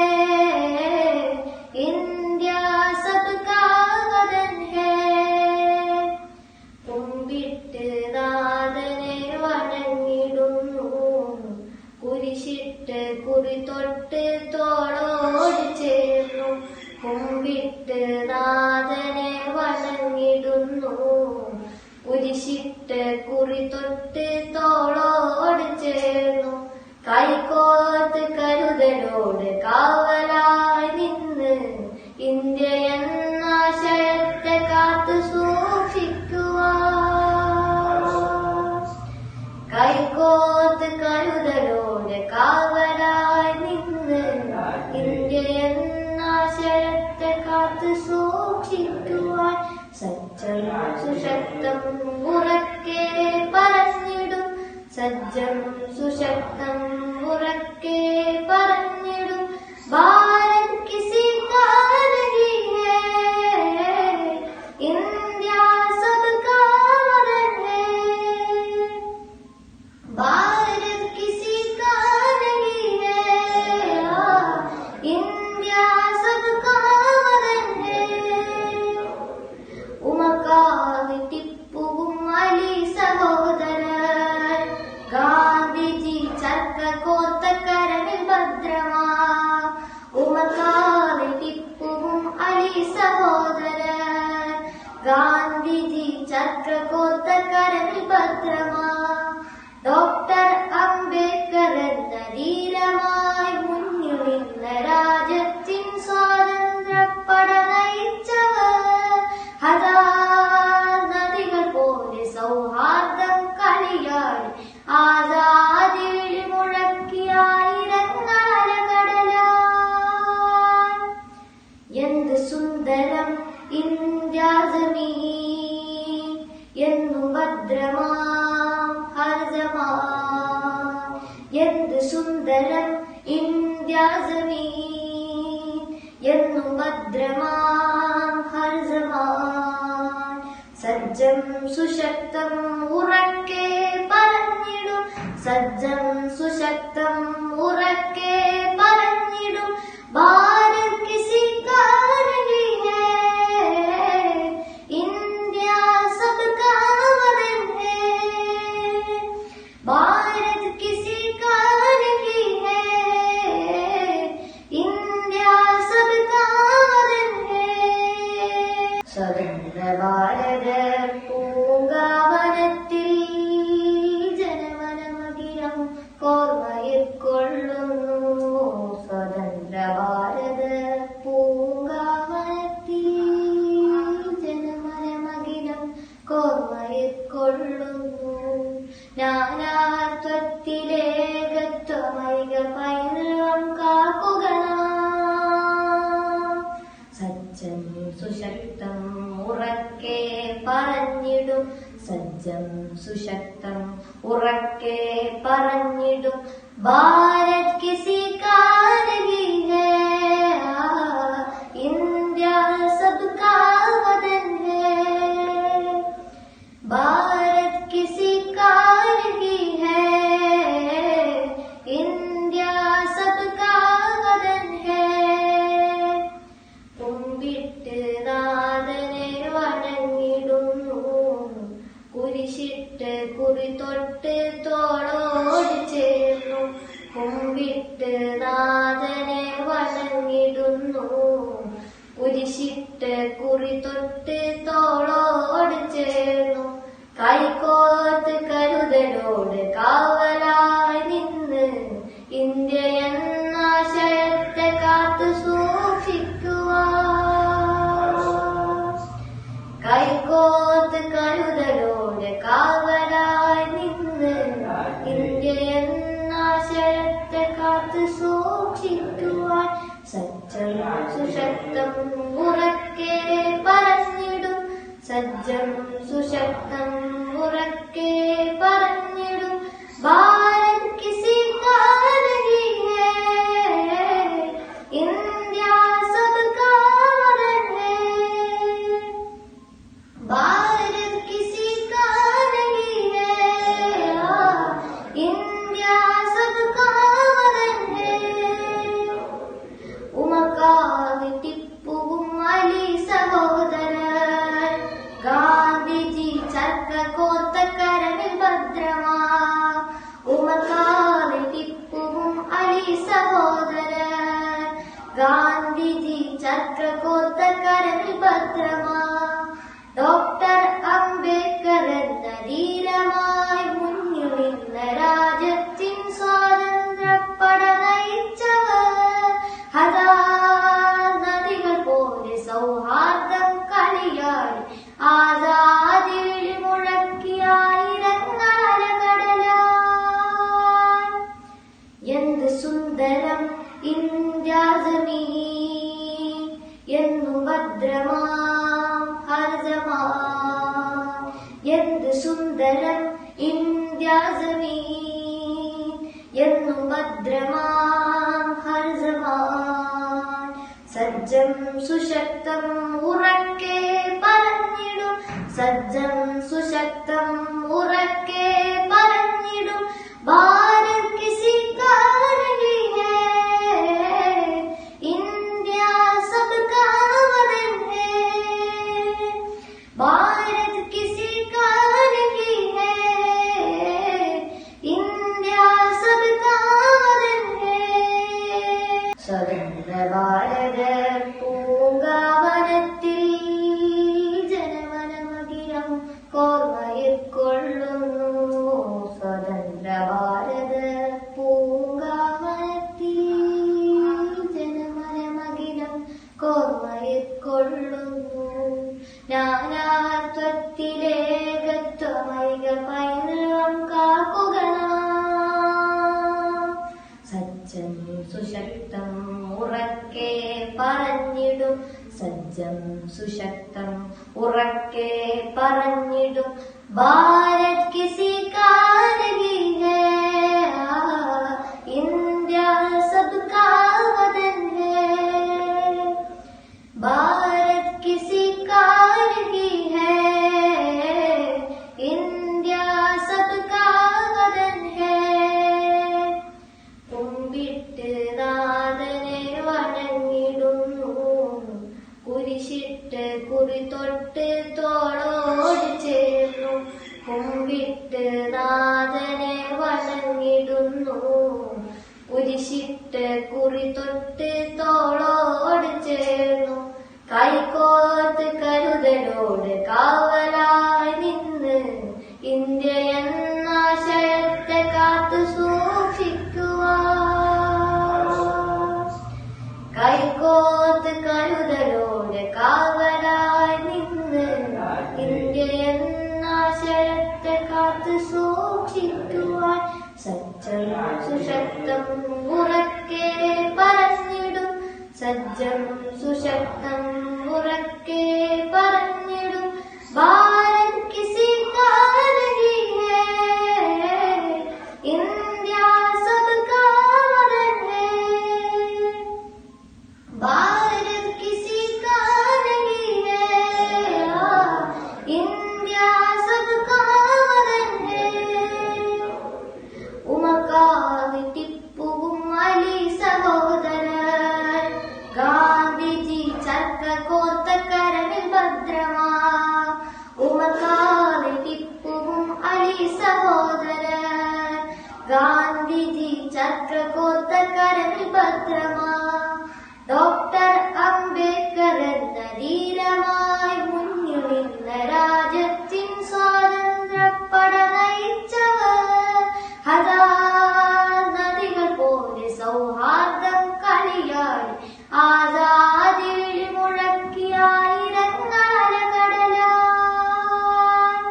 इंडिया सबका वतन है. കുമ്പിട്ട് നാഥനെ വണങ്ങിടുന്നു. കുരിശിട്ട് കുറി തൊട്ട് തോളോട് ചേർന്നു. കുമ്പിട്ട് നാഥനെ വണങ്ങിടുന്നു. കുരിശിട്ട് കുറി തൊട്ട് തോളോട് ചേർന്നു. കൈകോർത്ത് കരുതലോട് കാവലായി നിന്ന് ഇന്ത്യ എന്നാശയത്തെ കാത്തു സൂക്ഷിക്കുവാൻ. കൈകോർത്ത് കരുതലോട് കാവലായി നിന്ന് ഇന്ത്യ എന്നാശയത്തെ കാത്തു സൂക്ഷിക്കുവാൻ. സജ്ജം സുശക്തം ഉറക്കെ പറഞ്ഞിടും. സജ്ജം സുശക്തം ഉറക്കെ പറഞ്ഞിടും. ഭാരത് കിസി കാ നഹീ ഹൈ, ഇന്ത്യ സബ്കാ വതൻ ഹൈ. ഭാരത് കിസി കാ നഹീ ഹൈ, ഇന്ത്യ സബ്കാ വതൻ ഹൈ. ഉമകാവ് ടിപ്പുവും അലി സഹോദരൻ. ഗാന്ധിജി ചർക്ക കോർത്ത കരവിൽ ഭദ്രമാ. ഉമകാവ് ടിപ്പുവും അലി സഹോദരൻ. ഗാന്ധിജി ചർക്ക കോർത്ത കരവിൽ ഭദ്രമാ. ഡോക്ടർ അംബേദ്കർ എന്ന ധീരമായി മുന്നിൽ നിന്ന രാജ്യത്തിൻ സ്വാതന്ത്ര്യപ്പട നയിച്ചവർ. ഹജാർ നദികൾ പോലെ സൗഹാർദ്ദം കളിയാടി ആസാദി വിളിമുഴക്കിയായിരങ്ങളല കടലായി. എന്ത് സുന്ദരം ഇന്ത്യ ജമീൻ, എന്നും ഭദ്രമാം ഹർ ജമാൻ. എന്ത് സുന്ദരം ഇന്ത്യ ജമീൻ, എന്നും ഭദ്രമാം ഹർ ജമാൻ. സജ്ജം സുശക്തം ഉറക്കെ പറഞ്ഞിടും. സജ്ജം സുശക്തം ഉറക്കെ പറഞ്ഞിടും. ഭാരത് കിസി കാ നഹീ ഹൈ, ഇന്ത്യ സബ്കാ വതൻ ഹൈ. ഭാരത് കിസി കാ നഹീ ഹൈ, ഇന്ത്യ സബ്കാ വതൻ ഹൈ. സ്വതന്ത്ര ഭാരത പൂങ്കാവനത്തിൽ ജനമനമകിരം കോർമയിൽ കൊള്ളുന്നു. സ്വതന്ത്ര ഭാരത പൂങ്കാവനത്തിൽ ജനമനമകിരം കോർമയിൽ കൊള്ളുന്നു. നാനാത്വത്തിലേകത്വമൈക പൈതൃകം കാക്കുക നാം. സജ്ജം സുശക്തം ഉറക്കെ പറഞ്ഞിടും. സജ്ജം സുശക്തം ഉറക്കെ പറഞ്ഞിടും. ഭാരത് കിസി കാ നഹീ ഹൈ, ഇന്ത്യ സബ്കാ വതൻ ഹൈ. भारत किसी का नहीं है, इंडिया सबका वतन है. കുമ്പിട്ട് നാഥനെ വണങ്ങിടുന്നു. കുരിശിട്ട് കുറി തൊട്ട് തോളോട് ചേർന്നു. കുമ്പിട്ട് നാഥനെ വണങ്ങിടുന്നു. കുരിശിട്ട് കുറി തൊട്ട് തോളോട് ചേർന്നു. കൈകോർത്ത് കരുത കരുതലോട് കാവലായി നിന്ന് ഇന്ത്യ എന്നാശയത്തെ കാത്തു സൂക്ഷിക്കുവാൻ കൈകോത്ത് കരുതലോട് കാവലായി നിന്ന് ഇന്ത്യ എന്നാശയത്തെ കാത്തു സൂക്ഷിക്കുവാൻ സജ്ജം സുശക്തം ഉറക്കെ പറഞ്ഞിടും സജ്ജം സുശക്തം ഉറക്കെ പറഞ്ഞിടും ഭാരത് കിസി കാ നഹീ ഹൈ ഇന്ത്യ സബ്കാ വതൻ ഹൈ ഭാരത് കിസി കാ നഹീ ഹൈ ഇന്ത്യ സബ്കാ വതൻ ഹൈ ഉമകാവി ടിപ്പുവും അലി സഹോദരൻ ഗാന്ധിജി ചർക്ക കോർത്ത കരമിൽ ഭദ്രമാ ഉമകാവി ടിപ്പുവും അലി സഹോദരൻ ഗാന്ധിജി ചർക്ക കോർത്ത കരമിൽ ഭദ്രമാ ഡോക്ടർ അംബേദ്കർ എന്ന ധീരമായി മുന്നിൽ നിന്ന രാജ്യത്തിൻ സ്വാതന്ത്ര്യപ്പട നയിച്ചവർ നദികൾ പോലെ സൗഹാർദ്ദം കളിയാടി ആസാദി വിളിമുഴക്കിയായിരങ്ങളല കടലായി എന്ത് സുന്ദരം ഇന്ത്യാസമീൻ എന്നു ഭദ്രമാം ഹർജമാൻ എന്ത് സുന്ദരം ഇന്ത്യാസമീൻ എന്നു ഭദ്രമാം ഹർജമാൻ സജ്ജം സുശക്തം ഉറക്കെ പറഞ്ഞിടും സജ്ജം സുശക്തം ഉറക്കെ പറഞ്ഞിടും ഭാരത് കിസി കാ നഹീ ഹൈ ഇന്ത്യ സബ്കാ വതൻ ഹൈ ഭാരത് കിസി കാ നഹീ ഹൈ ഇന്ത്യ സബ്കാ വതൻ ഹൈ സ്വതന്ത്ര ഭാരത പൂങ്കാവനത്തിൽ ജനമനമകിരം കോർമയിൽ കൊള്ളുന്നു സ്വതന്ത്ര ഭാരത പൂങ്കാവനത്തിൽ ജനമനമകിരം കോർമയിൽ കൊള്ളുന്നു നാനാത്വത്തിലേകത്വമൈക പൈതൃകം കാക്കുക സജ്ജം സുശക്തം ഉറക്കെ പറഞ്ഞിടും സജ്ജം സുശക്തം ഉറക്കെ പറഞ്ഞിടും ഭാരത് കിസി കാ നഹീ ഹൈ ഇന്ത്യ സബ്കാ വതൻ ഹൈ ഭാരത് കിസി കാ നഹീ ഹൈ ഇന്ത്യ സബ്കാ വതൻ ഹൈ കുമ്പിട്ട് നാഥനെ വണങ്ങിടുന്നു കുരിശിട്ട് കുറി തൊട്ട് തോളോട് ചേർന്നു കുമ്പിട്ട് നാഥനെ വണങ്ങിടുന്നു കുരിശിട്ട് കുറി തൊട്ട് തോളോട് ചേർന്നു കൈകോത്ത് കരുതലോട് കാവലായി നിന്ന് ഇന്ത്യ എന്നാശയത്തെ കാത്തു സൂക്ഷിക്കുവാൻ കൈകോത്ത് കരുതലോട് കാവലായി നിന്ന് ഇന്ത്യ എന്നാശയത്തെ കാത്തു സൂക്ഷിക്കുവാൻ സജ്ജം സുശക്തം ഉറക്കെ പറഞ്ഞിടും സജ്ജം സുശക്തം ഉറക്കെ പറഞ്ഞിടും ഭാരത് കിസി കാ നഹീ ഹൈ ഇന്ത്യ സബ്കാ വതൻ ഹൈ ഭാരത് കിസി കാ നഹീ ഹൈ ഇന്ത്യ സബ്കാ വതൻ ഹൈ ഉമകാവി ടിപ്പുവും അലി സഹോദരൻ ഗാന്ധിജി ചർക്ക കോർത്ത കരമിൽ ഭദ്രമാ ഉമകാവി ടിപ്പുവും അലി സഹോദരൻ ഗാന്ധിജി ചർക്ക കോർത്ത കരമിൽ ഭദ്രമാ ഡോക്ടർ അംബേദ്കർ എന്ന ധീരമായി മുന്നിൽ നിന്ന രാജ്യത്തിൻ സ്വാതന്ത്ര്യപ്പട നയിച്ചവർ ആസാദി വിളിമുഴക്കിയായിരങ്ങാല കടലാൻ.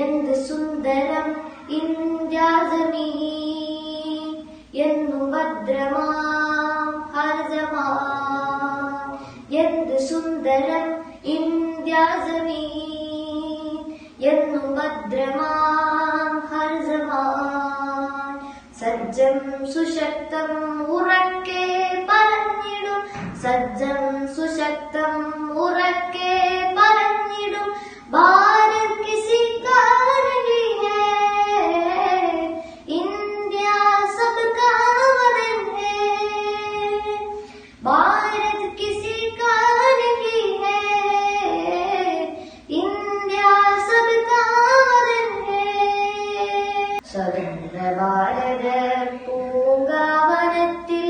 എന്ത് സുന്ദരം ഇന്ത്യാസമീൻ, എന്നു ഭദ്രമാം ഹർജമാൻ. എന്ത് സുന്ദരം ഇന്ത്യാസമീൻ, എന്നു ഭദ്രമാം ഹർജമാൻ. സജ്ജം സുശക്തം ഉറക്കെ പറഞ്ഞിടും, സജ്ജം സുശക്തം ഉറക്കെ പറഞ്ഞിടും. ഭാരത് കിസി കാ नहीं है, इंडिया सबका वतन है. भारत किसी का नहीं है, इंडिया सबका वतन है. സ്വതന്ത്ര ഭാരത പൂങ്കാവനത്തിൽ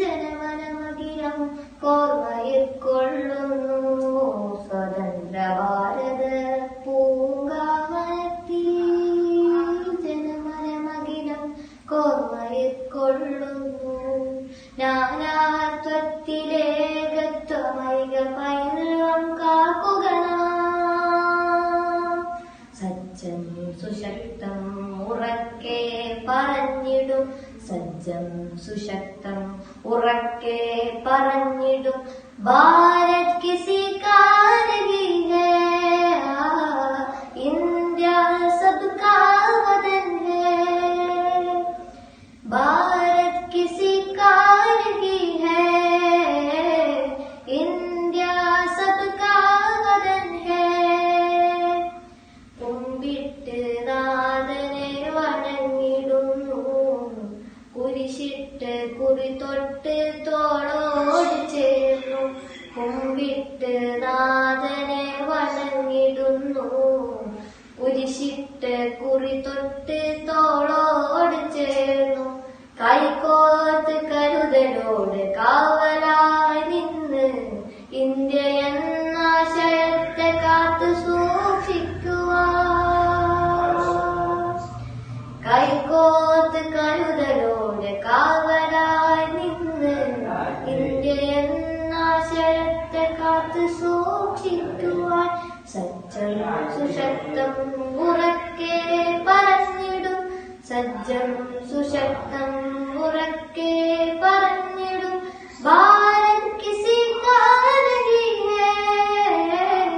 ജനമനമകിരം കോർമയിൽ കൊള്ളുന്നു. സ്വതന്ത്ര ഭാരത പൂങ്കാവനത്തിൽ ജനമനമകിരം കോർമയിൽ കൊള്ളുന്നു. നാനാത്വത്തിലേകത്വമൈക പൈതൃകം കാക്കുക നാം. സജ്ജം സുശക്തം ഉറക്കെ പറഞ്ഞിടും, സജ്ജം സുശക്തം ഉറക്കെ പറഞ്ഞിടും. ഭാരത് കിസി കാ നഹീ ഹൈ, ഇന്ത്യ സബ്കാ വതൻ ഹൈ. भारत किसी का नहीं है, इंडिया सबका वतन है. കുമ്പിട്ട് നാഥനെ വണങ്ങിടുന്നു, കുരിശിട്ട് കുറി തൊട്ട് തോളോട് ചേർന്നു. കുമ്പിട്ട് നാഥനെ വണങ്ങിടുന്നു, കുരിശിട്ട് കുറി തൊട്ട് തോളോട് ചേർന്നു. കൈകോർത്ത് കരുതലോട് കാവലായി നിന്ന്, ഇന്ത്യ എന്നാശയത്തെ കാത്തു സൂക്ഷിക്കുവാൻ. കൈകോർത്ത് കരുതലോട് കാവലായി നിന്ന്, ഇന്ത്യ എന്നാശയത്തെ കാത്തു സൂക്ഷിക്കുവാൻ. സജ്ജം സുശക്തം ഉറക്കെ പറഞ്ഞിടും, സജ്ജം സുശക്തം ഉറക്കെ പറഞ്ഞിടും. ഭാരത് കിസി കാ നഹീ ഹൈ,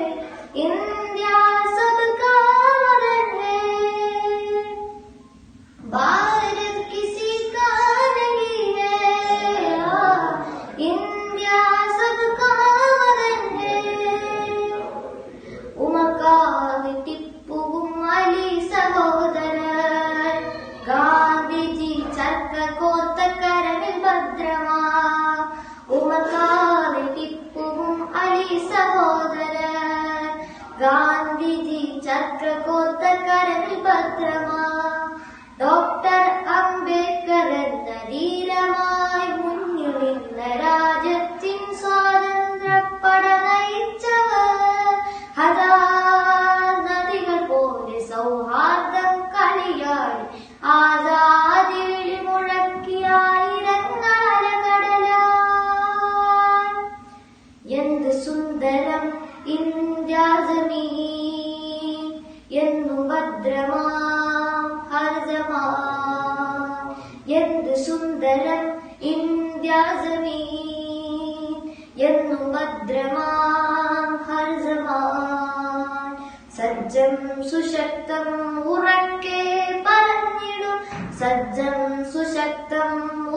ഇന്ത്യ സബ്കാ വതൻ ഹൈ. भारत किसी का नहीं है, इंडिया सबका वतन है. ഉമക്കാവ് ടിപ്പുവും അലി സഹോദരൻ, ഗാന്ധിജി ചർക്ക കോർത്ത കരവിൽ ഭദ്രമാ. ഉമക്കാവ് ടിപ്പുവും അലി സഹോദരൻ, ഗാന്ധിജി ചർക്ക കോർത്ത കരവിൽ ഭദ്രമാ. ഡോക്ടർ അംബേദ്കർ എന്ന ധീരമായി മുന്നിൽ നിന്ന രാജ്യത്തിൻ സ്വാതന്ത്ര്യപ്പട നയിച്ചവർ. ഹജാർ നദികൾ പോലെ സൗഹാർദ്ദം കളിയാടി, ആസാദി വിളിമുഴക്കിയായിരങ്ങാല കടലാൻ. എന്ത് സുന്ദരം ഇന്ത്യാസമീൻ, എന്നു ഭദ്രമാം ഹർജമാൻ. എന്ത് സുന്ദരം ഇന്ത്യാസമീൻ, എന്നു ഭദ്രമാം ഹർജമാൻ. സജ്ജം സുശക്തം ഉറക്കെ പറഞ്ഞിടും, സജ്ജം സുശക്തം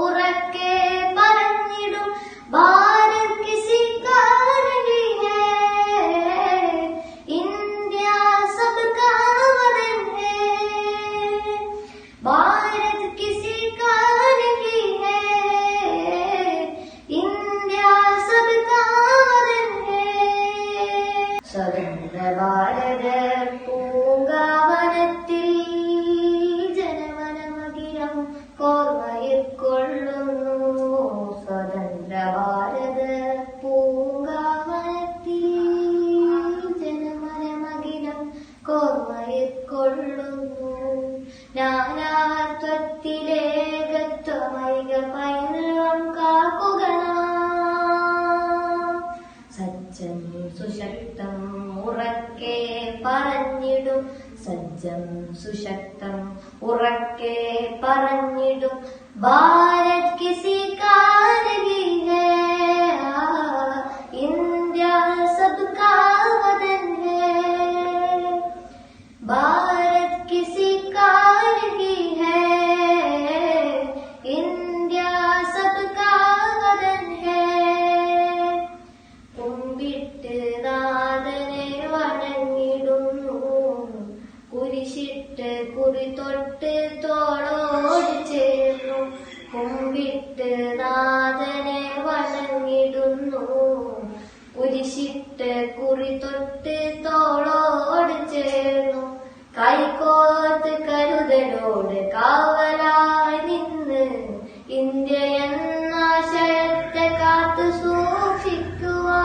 ഉറക്കെ പറഞ്ഞിടും. ഭാരത് കിസി കാ നഹീ ഹൈ, ഇന്ത്യ സബ്കാ വതൻ ഹൈ. भारत किसी का नहीं है, इंडिया सबका वतन है. സ്വതന്ത്ര ഭാരത പൂങ്കാവനത്തിൽ ജനമനമകിരം കോർമയിൽ കൊള്ളുന്നു. സ്വതന്ത്ര ഭാരത പൂങ്കാവനത്തിൽ ജനമനമകിരം കോർമയിൽ കൊള്ളുന്നു. നാനാത്വത്തിലേകത്വമൈക പൈതൃകം കാക്കുക നാം. സുശക്തം ഉറക്കെ പറഞ്ഞിടും ഭാരത് കിസി കാ നഹീ ഹൈ ഇന്ത്യ സബ്കാ വതൻ ഹൈ भारत किसी का नहीं है इंडिया सबका वतन है കുമ്പിട്ട് നാഥനെ വണങ്ങിടുന്നു കുരിശിട്ട് കുറി തൊട്ട് തോളോട് ചേർന്നു കുമ്പിട്ട് നാഥനെ വണങ്ങിടുന്നു കുരിശിട്ട് കുറി തൊട്ട് തോളോട് ചേർന്നു കൈകോർത്ത് കരുതലോട് കാവലായി നിന്ന് ഇന്ത്യ എന്ന ആശയത്തെ കാത്തു സൂക്ഷിക്കുവാൻ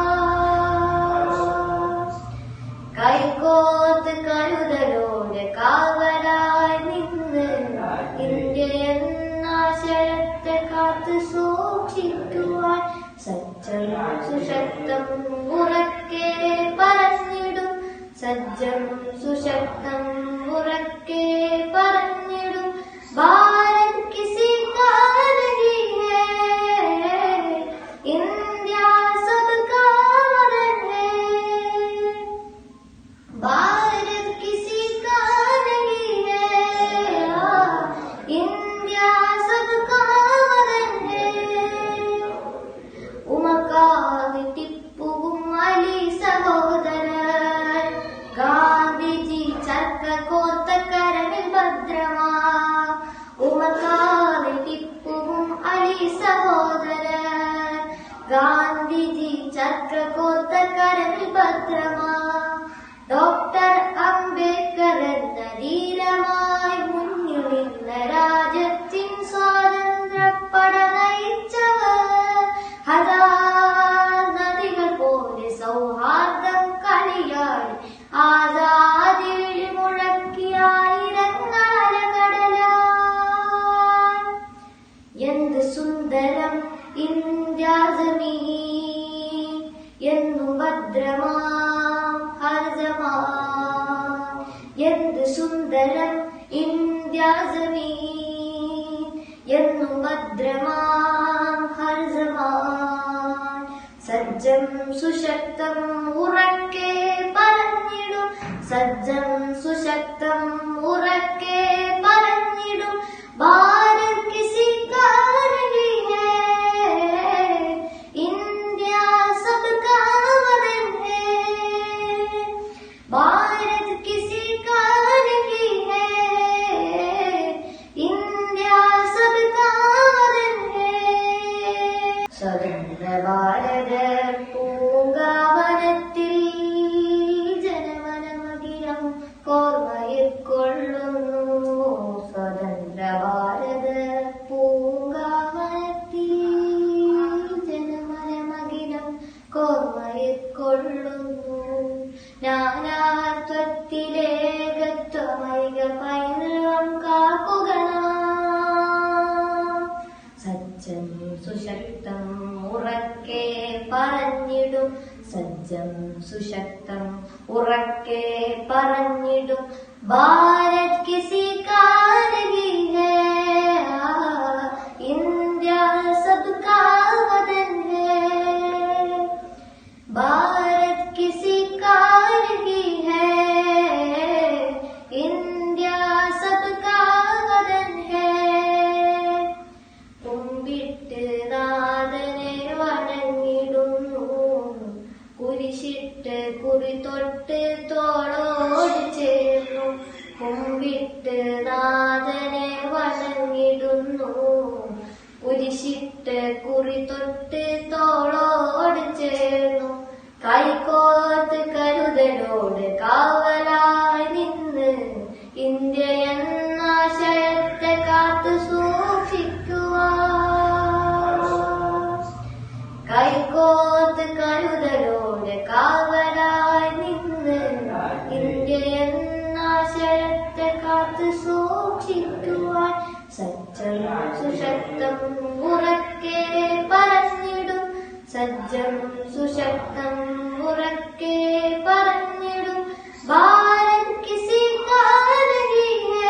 കൈകോർത്ത് കരുതലോട് കാവലായി നിന്ന് ഇന്ത്യ എന്ന ആശയത്തെ കാത്തു സൂക്ഷിക്കുവാൻ സജ്ജം സുശക്തം ഉറക്കെ പറഞ്ഞിടും സജ്ജം സുശക്തം ഉറക്കെ പറഞ്ഞിടും ഭാരത് കിസി കാ നഹീ ഹൈ ഇന്ത്യ സബ്കാ വതൻ ഹൈ भारत किसी का नहीं है इंडिया सबका वतन है ഉമക്കാവ് ടിപ്പുവും അലി സഹോദരൻ ഗാന്ധിജി ചർക്ക കോർത്ത കരവിൽ ഭദ്രമാ ഉമക്കാവ് ടിപ്പുവും അലി സഹോദരൻ ഗാന്ധിജി ചർക്ക കോർത്ത കരവിൽ ഭദ്രമാ ഡോക്ടർ അംബേദ്കർ എന്ന ധീരമായി മുന്നിൽ നിന്ന രാജ്യത്തിൻ സ്വാതന്ത്ര്യപ്പട നയിച്ചവർ ഹജാർ നദികൾ പോലെ സൗഹാർദ്ദം കളിയാടി ആസാദി മുഴക്കിയായിരങ്ങളല കടലാൻ എന്ത് സുന്ദരം ഇന്ത്യ ജമീൻ എന്നു ഭദ്രമാം ഹർ ജമാൻ എന്ത് സുന്ദരം ഇന്ത്യ ജമീൻ എന്നു ഭദ്രമാം ഹർ ജമാൻ സജ്ജം സുശക്തം ഉറക്കെ പറഞ്ഞിടും സജ്ജം സുശക്തം ഉറക്കെ പറഞ്ഞിടും ഭാരത് കിസി കാ നഹീ ഹൈ ഇന്ത്യ സബ്കാ വതൻ ഹൈ भारत किसी का नहीं है इंडिया सबका वतन है സ്വതന്ത്ര ഭാരത പൂങ്കാവനത്തിൽ ജനമനമകിലം കോർമയിൽ കൊള്ളുന്നു സ്വതന്ത്ര ഭാരത പൂങ്കാവനത്തിൽ ജനമനമകിലം കോർമയിൽ കൊള്ളുന്നു നാനാത്വത്തിലേകത്വമൈക പൈതൃകം കാക്കുക സജ്ജം സുശക്തം ഉറക്കെ പറഞ്ഞിടും സജ്ജം സുശക്തം ഉറക്കെ പറഞ്ഞിടും ഭാരത് കിസി കാ നഹീ ഹൈ ഇന്ത്യ സബ്കാ വതൻ ഹൈ भारत किसी का नहीं है इंडिया सबका वतन है കുമ്പിട്ട് നാഥനെ വണങ്ങിടുന്നു കുരിശിട്ട് കുറി തൊട്ട് തോളോട് ചേർന്നു കുമ്പിട്ട് നാഥനെ വണങ്ങിടുന്നു കുരിശിട്ട് കുറി തൊട്ട് തോളോട് ചേർന്നു കൈകോർത്ത് കരുതലോട് കാവലായി നിന്ന് ഇന്ത്യ എന്ന ആശയത്തെ കാത്തു സൂക്ഷിക്കുവാൻ കൈകോർത്ത് കരുതലോട് കാവലായി നിന്ന് ഇന്ത്യ എന്ന ആശയത്തെ കാത്തു സൂക്ഷിക്കുവാൻ സജ്ജം സുശക്തം ഉറക്കെ പറഞ്ഞിടും സജ്ജം സുശക്തം ഉറക്കെ പറഞ്ഞിടും ഭാരത് കിസി കാ നഹീ ഹൈ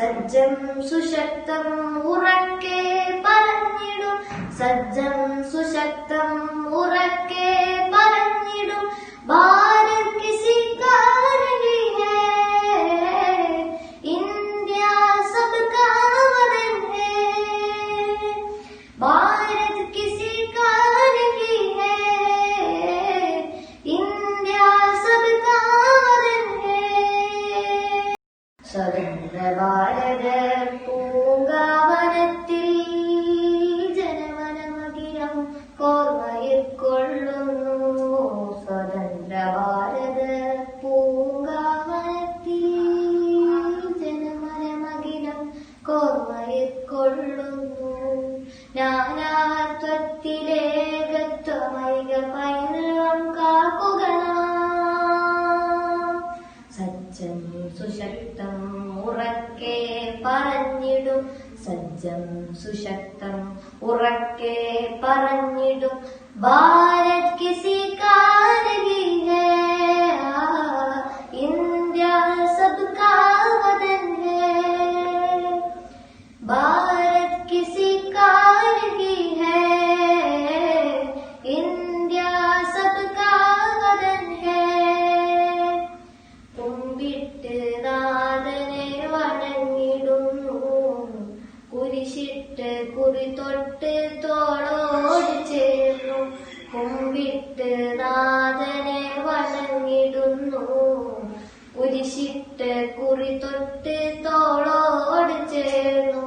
സജ്ജം സുശക്തം ഉറക്കെ പറഞ്ഞിടും സജ്ജം സുശക്തം ഉറക്കെ പറഞ്ഞിടും ഭാരത് കിസി കാ नहीं है इंडिया सबका वतन है भारत किसी का नहीं है इंडिया सबका वतन है സ്വതന്ത്ര ഭാരത പൂങ്കാവനത്തിൽ ജനമനമകിരം കോർമയിൽ കൊള്ളുന്നു സ്വതന്ത്ര ഭാരത പൂങ്കാവനത്തിൽ ജനമനമകിരം കോർമയിൽ കൊള്ളുന്നു നാനാത്വത്തിലേകത്വമൈക പൈതൃകം കാക്കുക സജ്ജം സുശക്തം ഉറക്കെ പറഞ്ഞിടും സജ്ജം സുശക്തം ഉറക്കെ പറഞ്ഞിടും ഭാരത് കിസി കാ नहीं है ഇന്ത്യ सबका वतन है भारत किसी का नहीं है इंडिया सबका वतन है കുമ്പിട്ട് നാഥനെ വണങ്ങിടുന്നു കുരിശിട്ട് കുറി തൊട്ട് തോളോട് ചേർന്നു കുമ്പിട്ട് നാഥനെ വണങ്ങിടുന്നു കുരിശിട്ട് കുറി തൊട്ട് തോളോട് ചേർന്നു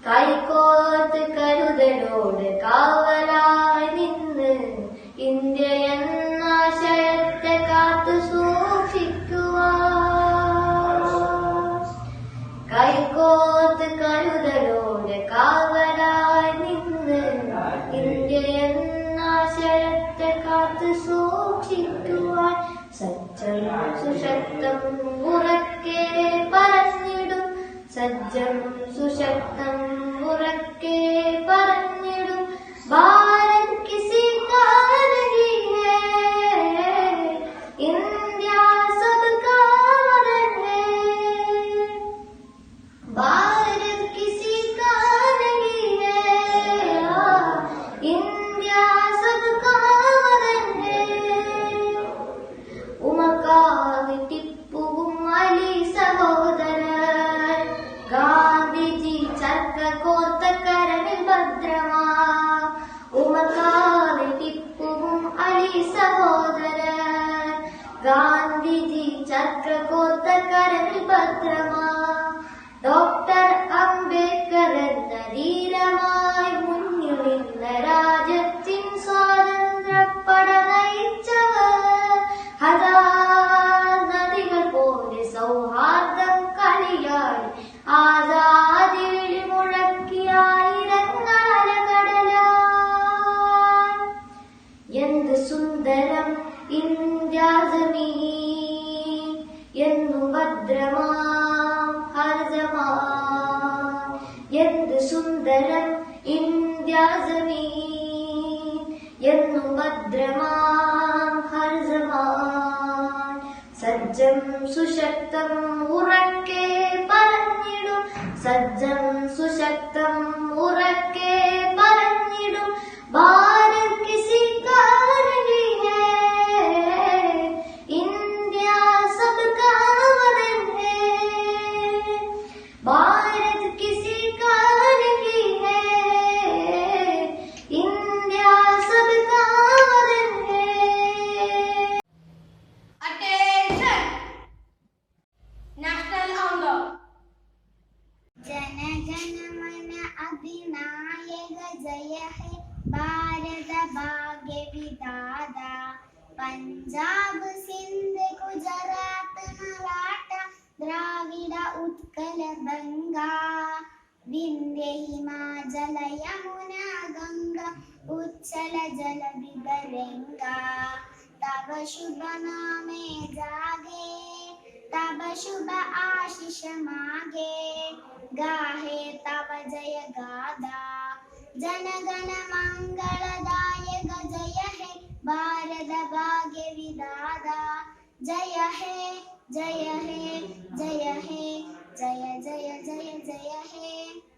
കൈകോർത്ത് കരുതലോട് കാവലായി നിന്ന് ഇന്ത്യ എന്നാശയത്തെ കാത്തു സൂക്ഷിക്കുവാൻ കൈകോർത്ത് കരുതലോട് കാവലായി നിന്ന് ഇന്ത്യ എന്നാശയത്തെ കാത്തു സൂക്ഷിക്കുവാൻ സജ്ജം സുശക്തം ഉറക്കെ പറഞ്ഞിടും സജ്ജം സുശക്തം ഉറക്കെ പറഞ്ഞിടും ഭാരത് കിസി കാ नहीं है इंडिया सबका वतन है भारत किसी का नहीं है इंडिया सबका वतन है ഉമക്കാവ് ടിപ്പുവും അലി സഹോദരൻ ഗാന്ധിജി ചർക്ക കോർത്ത കരവിൽ ഭദ്രമാ ഉമക്കാവ് ടിപ്പുവും അലി സഹോദരൻ ഗാന്ധിജി ചർക്ക കോർത്ത കരവിൽ ഭദ്രമാ ഡോക്ടർ അംബേദ്കർ എന്ന ധീരമായി മുന്നിൽ നിന്ന രാജ്യത്തിൻ സ്വാതന്ത്ര്യപ്പട നയിച്ചവർ നദികൾ പോലെ സൗഹാർദ്ദം കളിയായി ആസാദി വിളി മുഴക്കിയായിരങ്ങളല കടലാൻ എന്ത് സുന്ദരം ഇന്ത്യ ജമീൻ എന്നു ഭദ്രമാം ഹർജമാൻ എന്ത് സുന്ദരം ഇന്ത്യ ജമീൻ എന്നു ഭദ്രമാം ഹർജമാൻ സജ്ജം സുശക്തം ഉറക്കെ പറഞ്ഞിടും സജ്ജം സുശക്തം ഉറക്കെ പറഞ്ഞിടും ഭാരത് കിസി കാ नहीं है इंडिया सबका वतन है भारत किसी का नहीं है इंडिया सबका वतन है Attention! National anthem. जनगण मन अधिनायक जय हे भारत भाग्य विधाता पंजाब सिंध गुजरात मराठा द्राविड उत्कल गंगा विंध्य हिमाचल यमुना गंगा उच्चल जल विदरंगा तब शुभ नामे जागे तब शुभ आशीष मागे गाहे तब जय गादा जनगण मंगलदायक जय हे भारत भाग्य विधाता जय हे जय हे जय हे जय जय जय जय हे